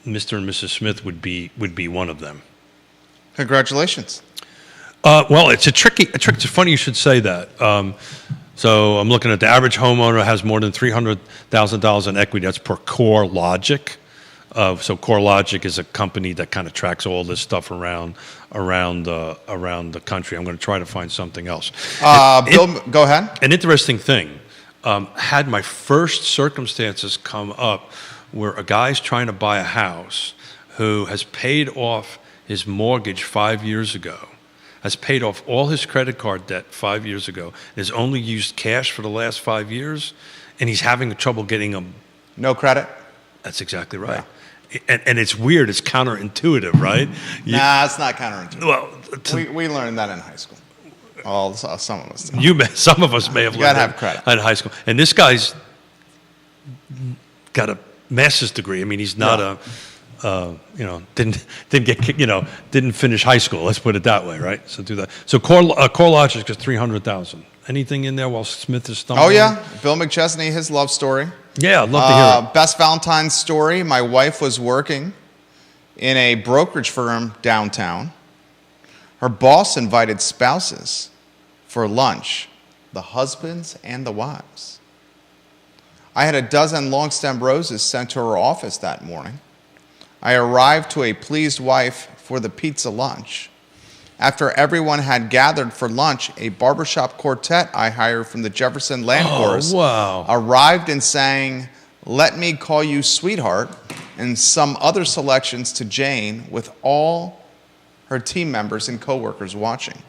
S2: Mr. and Mrs. Smith would be one of them.
S1: Congratulations.
S2: Well, it's a tricky. It's funny you should say that. So I'm looking at the average homeowner has more than $300,000 in equity. That's per CoreLogic. So CoreLogic is a company that kind of tracks all this stuff around the country. I'm going to try to find something else.
S1: Bill, go ahead.
S2: An interesting thing, had my first circumstances come up where a guy's trying to buy a house who has paid off his mortgage 5 years ago, has paid off all his credit card debt 5 years ago, has only used cash for the last 5 years, and he's having trouble getting a...
S1: No credit?
S2: That's exactly right. Yeah. And it's weird, it's counterintuitive, right?
S1: Nah, it's not counterintuitive.
S2: Well,
S1: we learned that in high school. Well, some of us did.
S2: Some of us may have
S1: You
S2: learned
S1: gotta have
S2: that
S1: credit.
S2: in high school. And this guy's got a master's degree. I mean, he's not didn't finish high school. Let's put it that way, right? So do that. So CoreLogic is 300,000. Anything in there while Smith is stumbling?
S1: Oh yeah, Bill McChesney, his love story.
S2: Yeah, I'd love to hear it.
S1: Best Valentine's story. My wife was working in a brokerage firm downtown. Her boss invited spouses for lunch, the husbands and the wives. I had a dozen long-stem roses sent to her office that morning. I arrived to a pleased wife for the pizza lunch. After everyone had gathered for lunch, a barbershop quartet I hired from the Jefferson Land Chorus arrived and sang "Let Me Call You Sweetheart" and some other selections to Jane with all her team members and coworkers watching.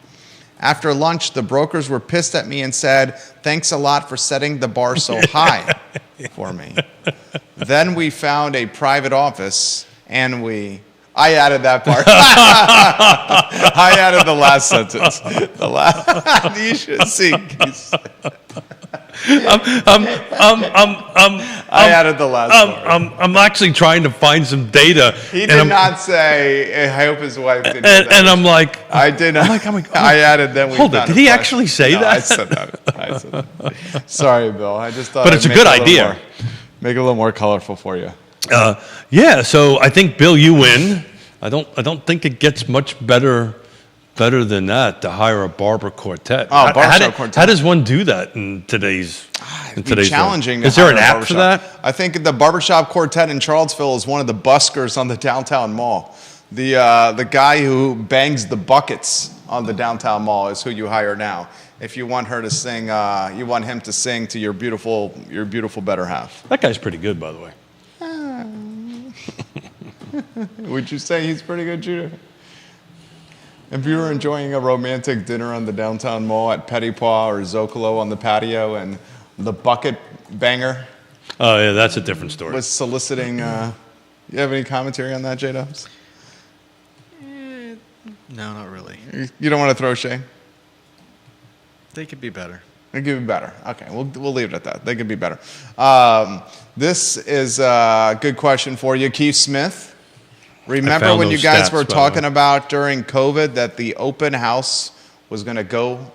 S1: After lunch, the brokers were pissed at me and said, "Thanks a lot for setting the bar so high for me." Then we found a private office and I added that part. I added the last sentence. You should see. I added the last part.
S2: I'm actually trying to find some data.
S1: He did not say, I hope his wife didn't do that.
S2: And I'm like...
S1: I did not. I added then we
S2: Hold it,
S1: found
S2: did
S1: a
S2: he
S1: question.
S2: actually say
S1: No,
S2: that?
S1: I said that. Sorry, Bill. I just thought
S2: But
S1: I'd
S2: it's a
S1: make
S2: good
S1: it little
S2: idea.
S1: make it a little more colorful for you.
S2: Yeah, so I think, Bill, you win. I don't think it gets much better than that to hire a barber quartet.
S1: Barbershop quartet.
S2: How does one do that in today's
S1: Challenging.
S2: Is there an app for that?
S1: I think the barbershop quartet in Charlottesville is one of the buskers on the downtown mall. The guy who bangs the buckets on the downtown mall is who you hire now. If you want her to sing, you want him to sing to your beautiful better half.
S2: That guy's pretty good, by the way.
S1: Would you say he's pretty good, Judah? If you were enjoying a romantic dinner on the downtown mall at Petit Pois or Zocalo on the patio and the bucket banger
S2: Oh, yeah, that's a different story.
S1: was soliciting, you have any commentary on that, J-Dubs?
S3: No, not really.
S1: You don't want to throw shade?
S3: They could be better.
S1: They could be better. Okay, we'll leave it at that. They could be better. This is a good question for you, Keith Smith. Remember when you guys were talking about during COVID that the open house was going to go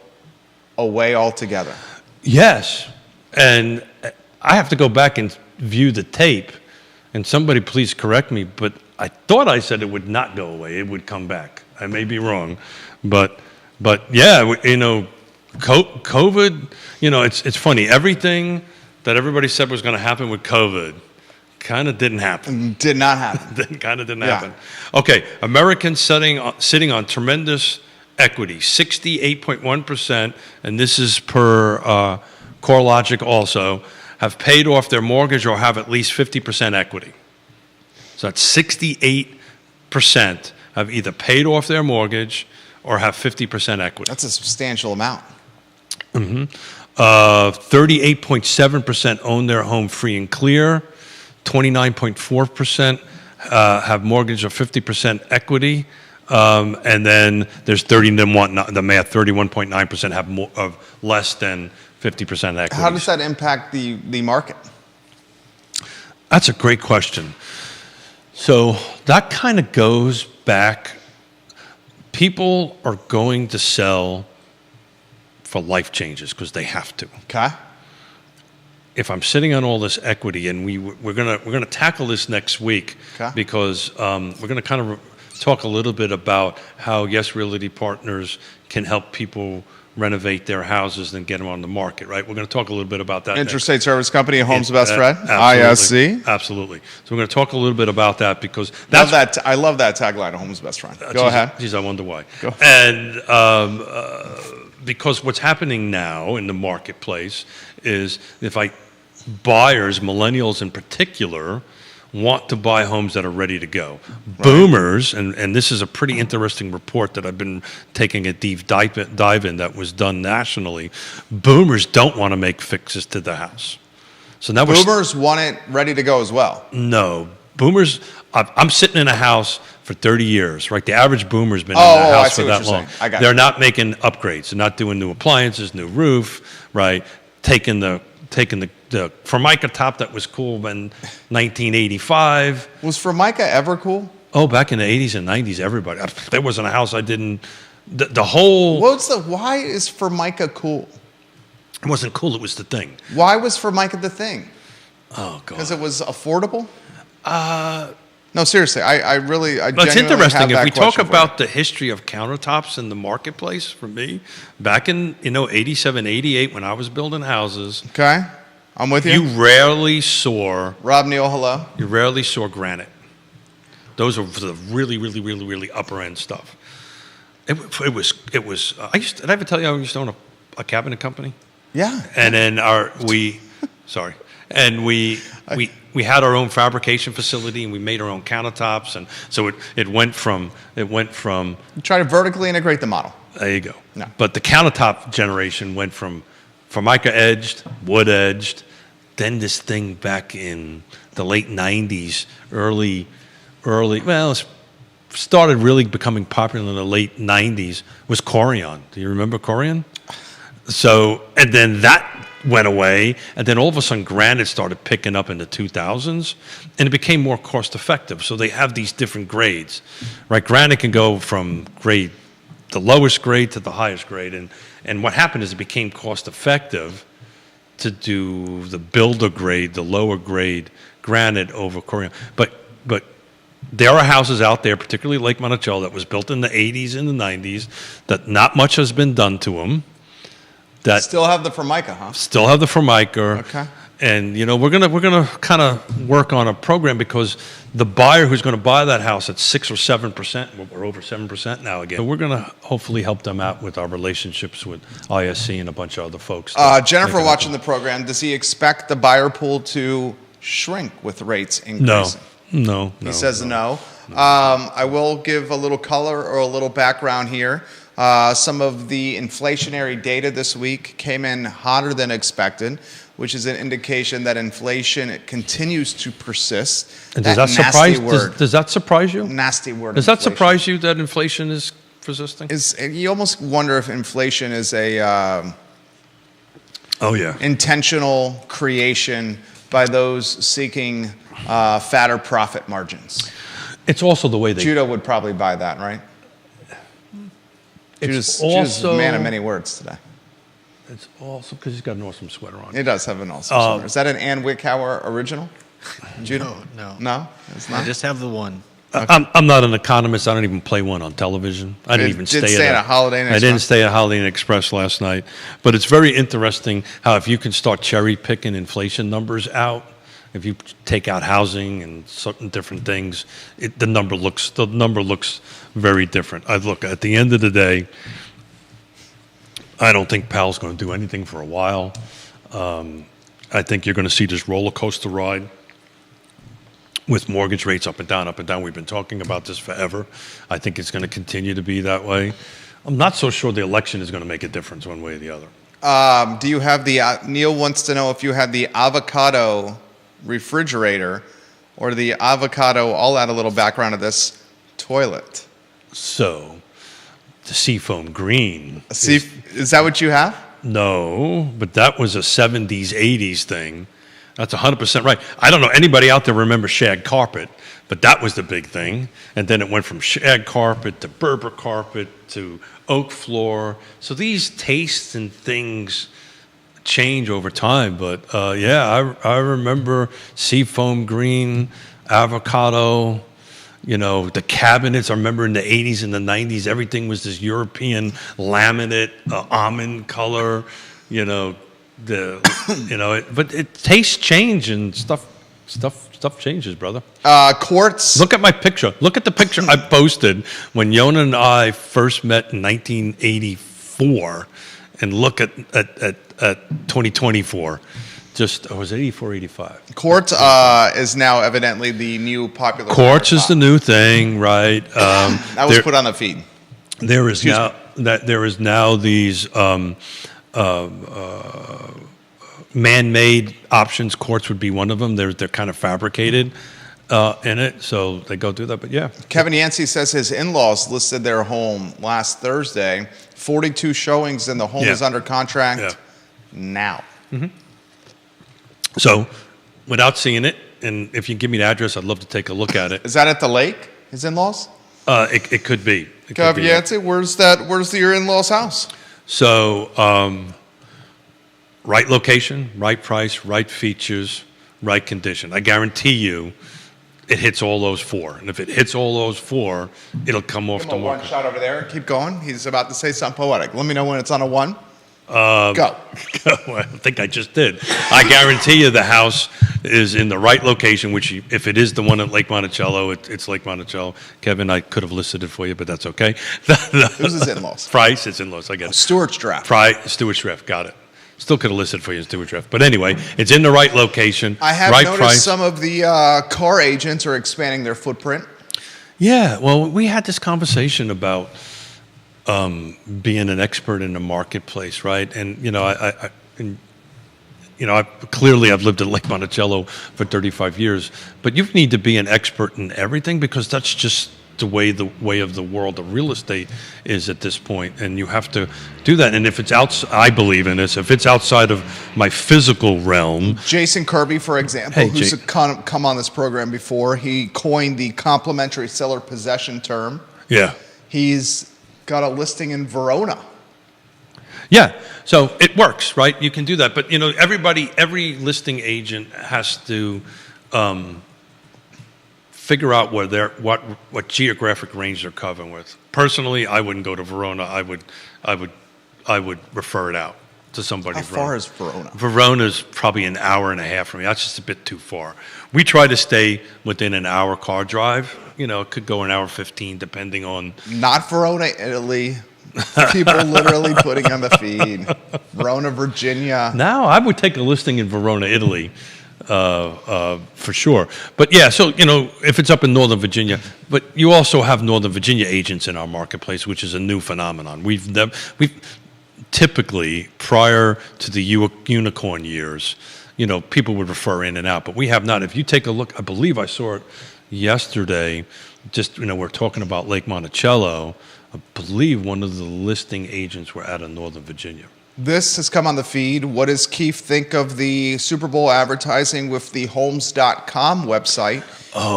S1: away altogether?
S2: Yes, and I have to go back and view the tape, and somebody please correct me, but I thought I said it would not go away. It would come back. I may be wrong, but yeah, COVID, it's funny. Everything that everybody said was going to happen with COVID kind of didn't happen.
S1: Did not happen.
S2: Kind of didn't happen. Okay, Americans sitting on tremendous equity, 68.1%, and this is per CoreLogic also, have paid off their mortgage or have at least 50% equity. So that's 68% have either paid off their mortgage or have 50% equity.
S1: That's a substantial amount.
S2: 38.7% own their home free and clear. 29.4% have mortgage or 50% equity. And then there's 31.9% have more of less than 50% equity.
S1: How does that impact the market?
S2: That's a great question. So that kind of goes back. People are going to sell for life changes because they have to.
S1: Okay.
S2: If I'm sitting on all this equity, and we're gonna tackle this next week,
S1: Okay.
S2: because we're gonna kind of talk a little bit about how Yes Realty Partners can help people renovate their houses and get them on the market, right? We're going to talk a little bit about that.
S1: Interstate Service Company, Home's Best Friend,
S2: Absolutely.
S1: ISC.
S2: Absolutely. So we're going to talk a little bit about that because
S1: Love
S2: that's
S1: that. I love that tagline, Home's Best Friend. Go
S2: geez,
S1: ahead.
S2: Geez, I wonder why.
S1: Go.
S2: And because what's happening now in the marketplace is buyers, millennials in particular, want to buy homes that are ready to go. Right. Boomers, and this is a pretty interesting report that I've been taking a deep dive in that was done nationally. Boomers don't want to make fixes to the house. So now
S1: Boomers want it ready to go as well.
S2: No. Boomers, I'm sitting in a house for 30 years, right? The average boomer's been in a house for that long. They're not making upgrades. They're not doing new appliances, new roof, right? Taking the Formica top that was cool in 1985.
S1: Was Formica ever cool?
S2: Oh, back in the 80s and 90s, everybody. There wasn't a house I didn't. The whole.
S1: Why is Formica cool?
S2: It wasn't cool. It was the thing.
S1: Why was Formica the thing?
S2: Oh God.
S1: Because it was affordable. No, seriously. I
S2: it's interesting if we talk about the history of countertops in the marketplace. For me, back in 87, 88, when I was building houses.
S1: Okay, I'm with you.
S2: You rarely saw
S1: Rob Neal. Hello.
S2: You rarely saw granite. Those are the really, really, really, really upper end stuff. It was. Did I ever tell you I used to own a cabinet company?
S1: Yeah.
S2: And then sorry. And we had our own fabrication facility, and we made our own countertops, and so it went from.
S1: You try to vertically integrate the model.
S2: There you go.
S1: No.
S2: But the countertop generation went from Formica edged, wood edged, then this thing back in the late '90s, early. Well, it started really becoming popular in the late '90s. Was Corian? Do you remember Corian? So, and then that went away, and then all of a sudden granite started picking up in the 2000s, and it became more cost effective. So they have these different grades, right? Granite can go from the lowest grade to the highest grade, and what happened is it became cost effective to do the builder grade, the lower grade granite over Corian. But there are houses out there, particularly Lake Monticello, that was built in the 80s and the 90s, that not much has been done to them. That
S1: still have the Formica, huh?
S2: Still have the Formica.
S1: Okay.
S2: And we're gonna kind of work on a program because the buyer who's going to buy that house at 6 or 7%, we're over 7% now again. So we're going to hopefully help them out with our relationships with ISC and a bunch of other folks.
S1: Jennifer, watching the program, does he expect the buyer pool to shrink with rates increasing?
S2: No.
S1: He says no. I will give a little color or a little background here. Some of the inflationary data this week came in hotter than expected, which is an indication that inflation continues to persist.
S2: And does that surprise you?
S1: Nasty word.
S2: Does that surprise you that inflation is persisting?
S1: You almost wonder if inflation is a intentional creation by those seeking fatter profit margins.
S2: It's also the way
S1: Judah would probably buy that, right? Judah's a man of many words today.
S2: It's also because he's got an awesome sweater on.
S1: He does have an awesome sweater. Is that an Ann Wickhauer original? Judah? No, it's not.
S3: I just have the one.
S2: Okay. I'm not an economist. I don't even play one on television. I didn't even stay
S1: at a Holiday Inn Express.
S2: I didn't stay at Holiday Inn Express last night. But it's very interesting how if you can start cherry picking inflation numbers out, if you take out housing and certain different things, the number looks very different. Look, at the end of the day, I don't think Powell's going to do anything for a while. I think you're going to see this roller coaster ride with mortgage rates up and down, up and down. We've been talking about this forever. I think it's going to continue to be that way. I'm not so sure the election is going to make a difference one way or the other.
S1: Do you have Neil wants to know if you had the avocado refrigerator or the avocado, I'll add a little background to this, toilet.
S2: So, the Seafoam Green.
S1: Is that what you have?
S2: No, but that was a 70s, 80s thing. That's 100% right. I don't know anybody out there remember shag carpet, but that was the big thing. And then it went from shag carpet to Berber carpet to oak floor. So these tastes and things change over time. But I remember Seafoam Green, avocado. You know, the cabinets, I remember in the 80s and the 90s, everything was this European laminate, almond color, you know, but it tastes change and stuff changes, brother.
S1: Quartz.
S2: Look at my picture. Look at the picture I posted when Yona and I first met in 1984, and look at 2024. Was it 84, 85?
S1: Quartz is now evidently the new popular.
S2: Quartz is the new thing, right?
S1: That was put on the feed.
S2: There is now these man-made options. Quartz would be one of them. They're kind of fabricated in it, so they go through that. But yeah,
S1: Kevin Yancey says his in-laws listed their home last Thursday. 42 showings, and the home is under contract now.
S2: Mm-hmm. So, without seeing it, and if you give me the address, I'd love to take a look at it.
S1: Is that at the lake? His in-laws?
S2: It could be.
S1: Kevin Yancey, where's your in-laws' house?
S2: So, right location, right price, right features, right condition. I guarantee you, it hits all those four. And if it hits all those four, it'll come off the
S1: one
S2: market.
S1: shot over there. Keep going. He's about to say something poetic. Let me know when it's on a one. Go.
S2: I think I just did. I guarantee you the house is in the right location, which if it is the one at Lake Monticello, it's Lake Monticello. Kevin, I could have listed it for you, but that's okay.
S1: Who's his in-laws?
S2: Price, it's in-laws, I get it.
S1: Stewart's Draft.
S2: Stewart's Draft, got it. Still could have listed for you in Stewart's Draft. But anyway, it's in the right location,
S1: I have
S2: right
S1: noticed
S2: price.
S1: some of the car agents are expanding their footprint.
S2: Yeah, well, we had this conversation about being an expert in the marketplace, right? And clearly I've lived at Lake Monticello for 35 years, but you need to be an expert in everything because that's just the way of the world of real estate is at this point, and you have to do that. And if it's I believe in this. If it's outside of my physical realm,
S1: Jason Kirby, for example, who's come on this program before, he coined the complementary seller possession term.
S2: Yeah,
S1: he's got a listing in Verona.
S2: Yeah, so it works, right? You can do that, but every listing agent has to figure out what geographic range they're covering with. Personally, I wouldn't go to Verona. I would refer it out to somebody.
S1: How far is Verona?
S2: Verona's probably an hour and a half from me. That's just a bit too far. We try to stay within an hour car drive. It could go an hour 15, depending on.
S1: Not Verona, Italy. People literally putting on the feed. Verona, Virginia.
S2: Now, I would take a listing in Verona, Italy, for sure. But yeah, so if it's up in Northern Virginia, but you also have Northern Virginia agents in our marketplace, which is a new phenomenon. We've typically, prior to the unicorn years, people would refer in and out, but we have not. If you take a look, I believe I saw it yesterday. Just we're talking about Lake Monticello. I believe one of the listing agents were out of Northern Virginia.
S1: This has come on the feed. What does Keith think of the Super Bowl advertising with the Homes.com website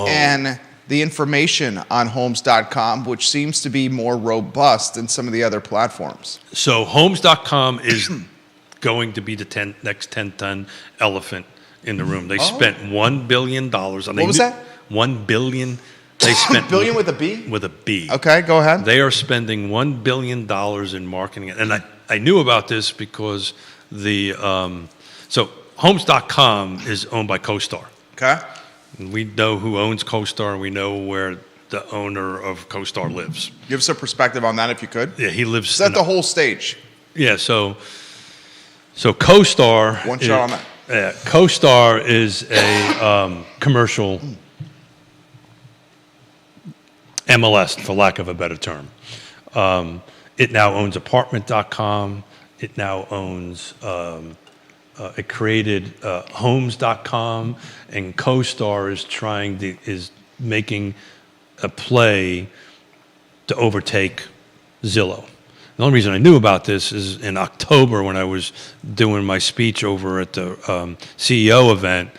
S1: and the information on Homes.com, which seems to be more robust than some of the other platforms?
S2: So Homes.com is going to be the next 10-ton elephant in the room. They spent $1 billion on.
S1: What was that?
S2: $1 billion. They spent
S1: billion with a B?
S2: With a B.
S1: Okay, go ahead.
S2: They are spending $1 billion in marketing. And I knew about this because so Homes.com is owned by CoStar.
S1: Okay.
S2: And we know who owns CoStar, and we know where the owner of CoStar lives.
S1: Give us a perspective on that if you could.
S2: Yeah, he lives.
S1: Set the whole stage.
S2: Yeah, so CoStar.
S1: One shot on that.
S2: Yeah, CoStar is a commercial MLS, for lack of a better term. It now owns Apartment.com. It now owns. It created Homes.com, and CoStar is making a play to overtake Zillow. The only reason I knew about this is in October when I was doing my speech over at the CEO event.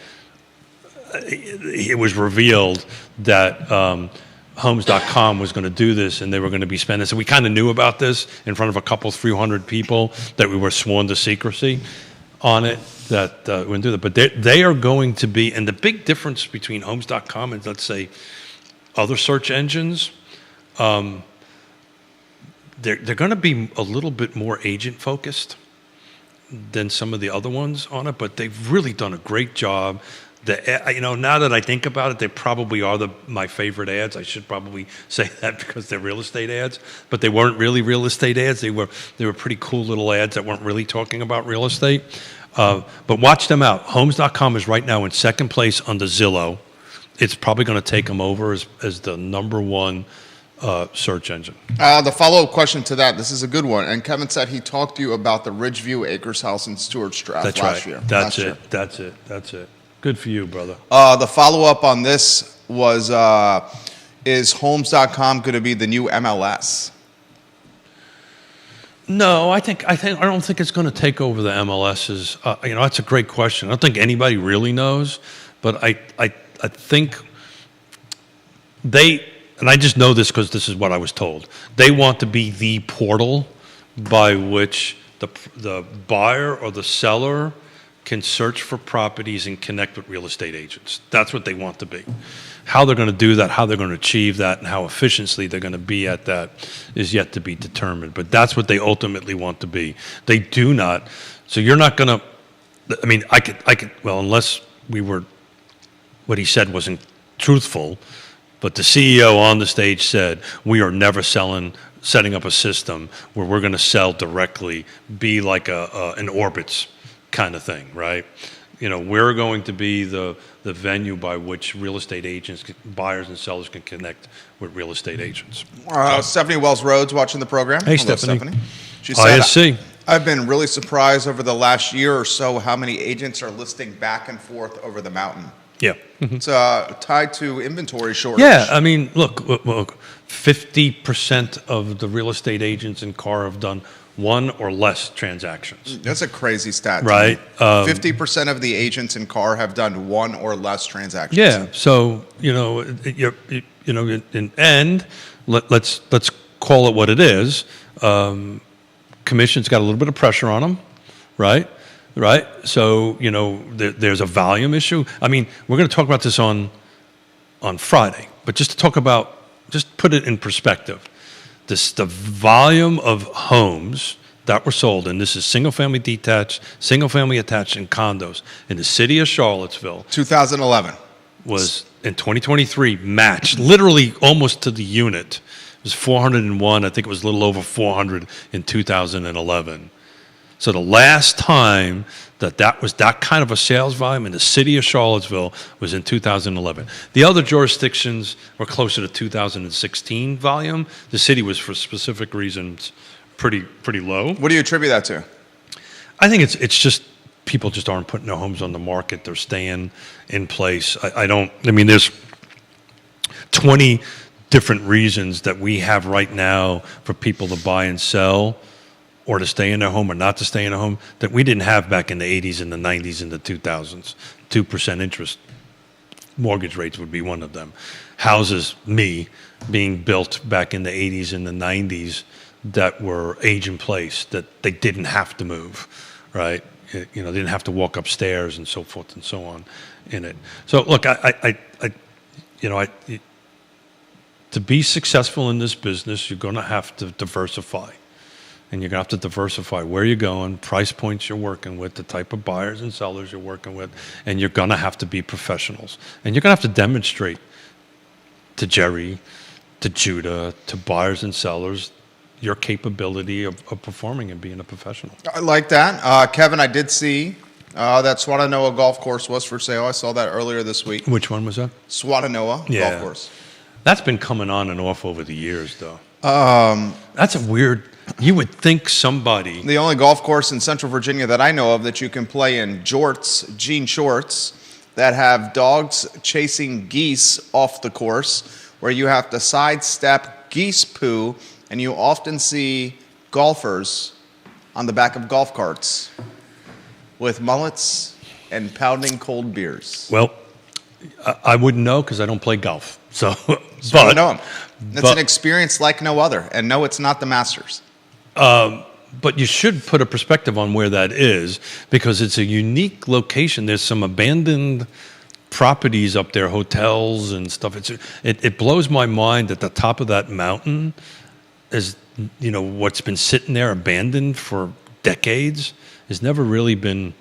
S2: It was revealed that Homes.com was going to do this, and they were going to be spending. So we kind of knew about this in front of a couple, 300 people that we were sworn to secrecy on it. That we wouldn't do that, but they are going to be. And the big difference between Homes.com and let's say other search engines, they're going to be a little bit more agent focused than some of the other ones on it, but they've really done a great job. Now that I think about it, they probably are my favorite ads. I should probably say that because they're real estate ads, but they weren't really real estate ads. They were pretty cool little ads that weren't really talking about real estate. But watch them out. Homes.com is right now in second place under Zillow. It's probably going to take them over as the number one search engine.
S1: The follow-up question to that, this is a good one. And Kevin said he talked to you about the Ridgeview Acres house in Stewart's Draft last year.
S2: That's it. Good for you, brother.
S1: The follow-up on this was, is Homes.com going to be the new MLS?
S2: No, I don't think it's going to take over the MLSs. That's a great question. I don't think anybody really knows, but I think and I just know this because this is what I was told. They want to be the portal by which the buyer or the seller can search for properties and connect with real estate agents. That's what they want to be. How they're going to do that, how they're going to achieve that, and how efficiently they're going to be at that is yet to be determined. But that's what they ultimately want to be. They do not. So you're not going to. I could. Well, unless what he said wasn't truthful, but the CEO on the stage said we are never setting up a system where we're going to sell directly, be like an Orbitz kind of thing, right? We're going to be the venue by which real estate agents, buyers and sellers can connect with real estate agents.
S1: Stephanie Wells Rhodes watching the program.
S2: Hey,
S1: Hello,
S2: Stephanie.
S1: She said,
S2: ISC.
S1: I've been really surprised over the last year or so how many agents are listing back and forth over the mountain.
S2: Yeah.
S1: It's tied to inventory shortage.
S2: Yeah, look, 50% of the real estate agents in Carr have done one or less transactions.
S1: That's a crazy stat.
S2: Right.
S1: 50% of the agents in Carr have done one or less transactions.
S2: Yeah. So, and let's call it what it is. Commission's got a little bit of pressure on them, right? Right. So, there's a volume issue. We're going to talk about this on Friday, but just put it in perspective. The volume of homes that were sold, and this is single-family detached, single-family attached, and condos in the city of Charlottesville.
S1: 2011.
S2: Was in 2023 matched literally almost to the unit. It was 401. I think it was a little over 400 in 2011. So the last time that was that kind of a sales volume in the city of Charlottesville was in 2011. The other jurisdictions were closer to 2016 volume. The city was, for specific reasons, pretty low.
S1: What do you attribute that to?
S2: I think it's just people just aren't putting their homes on the market. They're staying in place. There's 20 different reasons that we have right now for people to buy and sell, or to stay in their home or not to stay in a home, that we didn't have back in the 80s and the 90s and the 2000s. 2% interest mortgage rates would be one of them. Houses, being built back in the 80s and the 90s that were age in place, that they didn't have to move, right? They didn't have to walk upstairs and so forth and so on in it. So look, to be successful in this business, you're going to have to diversify. And you're going to have to diversify where you're going, price points you're working with, the type of buyers and sellers you're working with, and you're going to have to be professionals. And you're going to have to demonstrate to Jerry, to Judah, to buyers and sellers, your capability of performing and being a professional.
S1: I like that. Kevin, I did see that Swannanoa golf course was for sale. I saw that earlier this week.
S2: Which one was that?
S1: Swannanoa golf course.
S2: That's been coming on and off over the years, though. That's a weird... You would think somebody...
S1: The only golf course in Central Virginia that I know of that you can play in jean shorts that have dogs chasing geese off the course, where you have to sidestep geese poo, and you often see golfers on the back of golf carts with mullets and pounding cold beers.
S2: Well, I wouldn't know because I don't play golf. So,
S1: I know him. It's an experience like no other, and no, it's not the Masters.
S2: But you should put a perspective on where that is, because it's a unique location. There's some abandoned properties up there, hotels and stuff. It blows my mind that the top of that mountain is, what's been sitting there abandoned for decades has never really been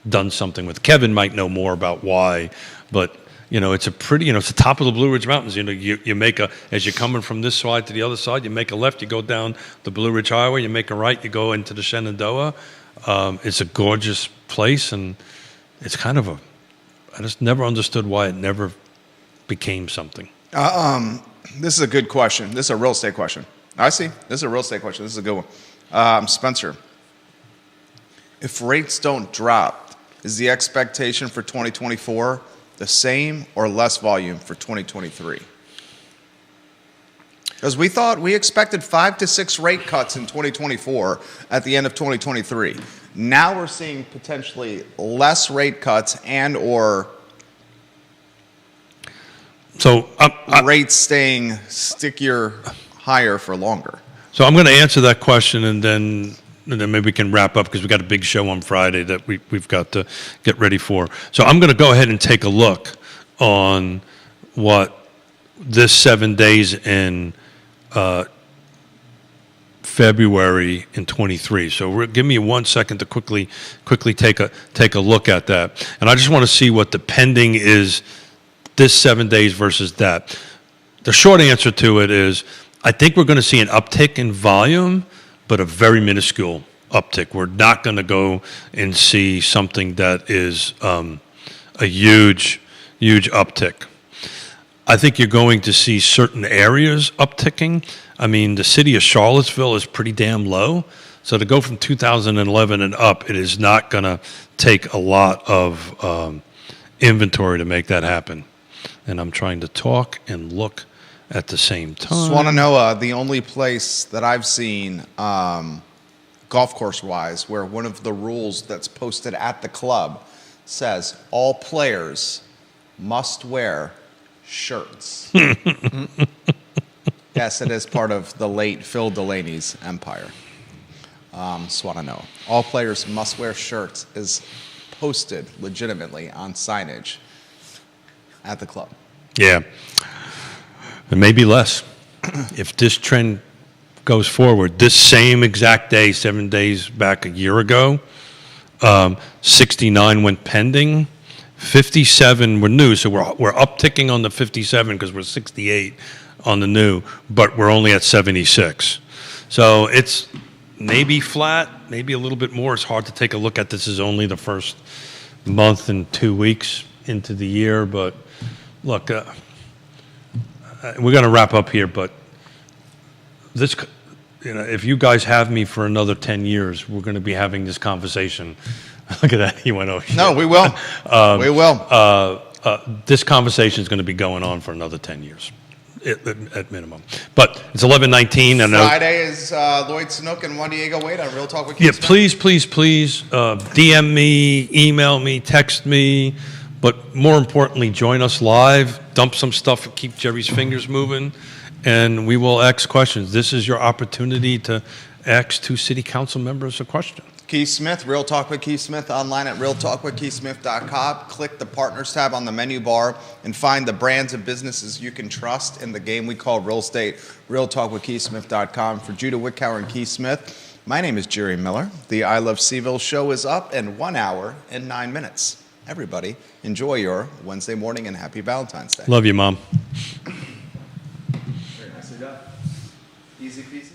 S2: done something with. Kevin might know more about why, but it's a pretty, it's the top of the Blue Ridge Mountains. You make as you're coming from this side to the other side, you make a left, you go down the Blue Ridge Highway, you make a right, you go into the Shenandoah. It's a gorgeous place, and it's kind of I just never understood why it never became something.
S1: This is a good question. This is a real estate question. I see. This is a real estate question. This is a good one. Spencer, if rates don't drop, is the expectation for 2024 the same or less volume for 2023? Because we expected 5 to 6 rate cuts in 2024 at the end of 2023. Now we're seeing potentially less rate cuts and or rates staying stickier higher for longer.
S2: So I'm going to answer that question, and then maybe we can wrap up because we've got a big show on Friday that we've got to get ready for. So I'm going to go ahead and take a look on what this 7 days in February in 23. So give me 1 second to quickly take a look at that. And I just want to see what the pending is this 7 days versus that. The short answer to it is I think we're going to see an uptick in volume, but a very minuscule uptick. We're not going to go and see something that is a huge uptick. I think you're going to see certain areas upticking. I mean, the city of Charlottesville is pretty damn low. So to go from 2011 and up, it is not going to take a lot of inventory to make that happen. And I'm trying to talk and look at the same time.
S1: Swannanoa, the only place that I've seen golf course-wise where one of the rules that's posted at the club says all players must wear shirts. Yes, it is part of the late Phil Delaney's empire. Swannanoa. All players must wear shirts is posted legitimately on signage at the club.
S2: Yeah. It may be less. If this trend goes forward, this same exact day, 7 days back a year ago, 69 went pending, 57 were new. So we're upticking on the 57 because we're 68 on the new, but we're only at 76. So it's maybe flat, maybe a little bit more. It's hard to take a look at. This is only the first month and 2 weeks into the year, but look, we're going to wrap up here, but this, if you guys have me for another 10 years, we're going to be having this conversation. Look at that. He went, oh, shit.
S1: No, we will. We will.
S2: This conversation is going to be going on for another 10 years at minimum. But it's 11:19. And
S1: Friday is Lloyd Snook and Juan Diego Wade on Real Talk with Keith
S2: yeah,
S1: Smith.
S2: please, DM me, email me, text me. But more importantly, join us live, dump some stuff, and keep Jerry's fingers moving, and we will ask questions. This is your opportunity to ask 2 city council members a question.
S1: Keith Smith, Real Talk with Keith Smith, online at realtalkwithkeithsmith.com. Click the Partners tab on the menu bar and find the brands and businesses you can trust in the game we call real estate. realtalkwithkeithsmith.com. For Judah Wickower and Keith Smith, my name is Jerry Miller. The I Love Seville show is up in 1 hour and 9 minutes. Everybody, enjoy your Wednesday morning and happy Valentine's Day.
S2: Love you, Mom.
S1: Very nicely done. Easy peasy.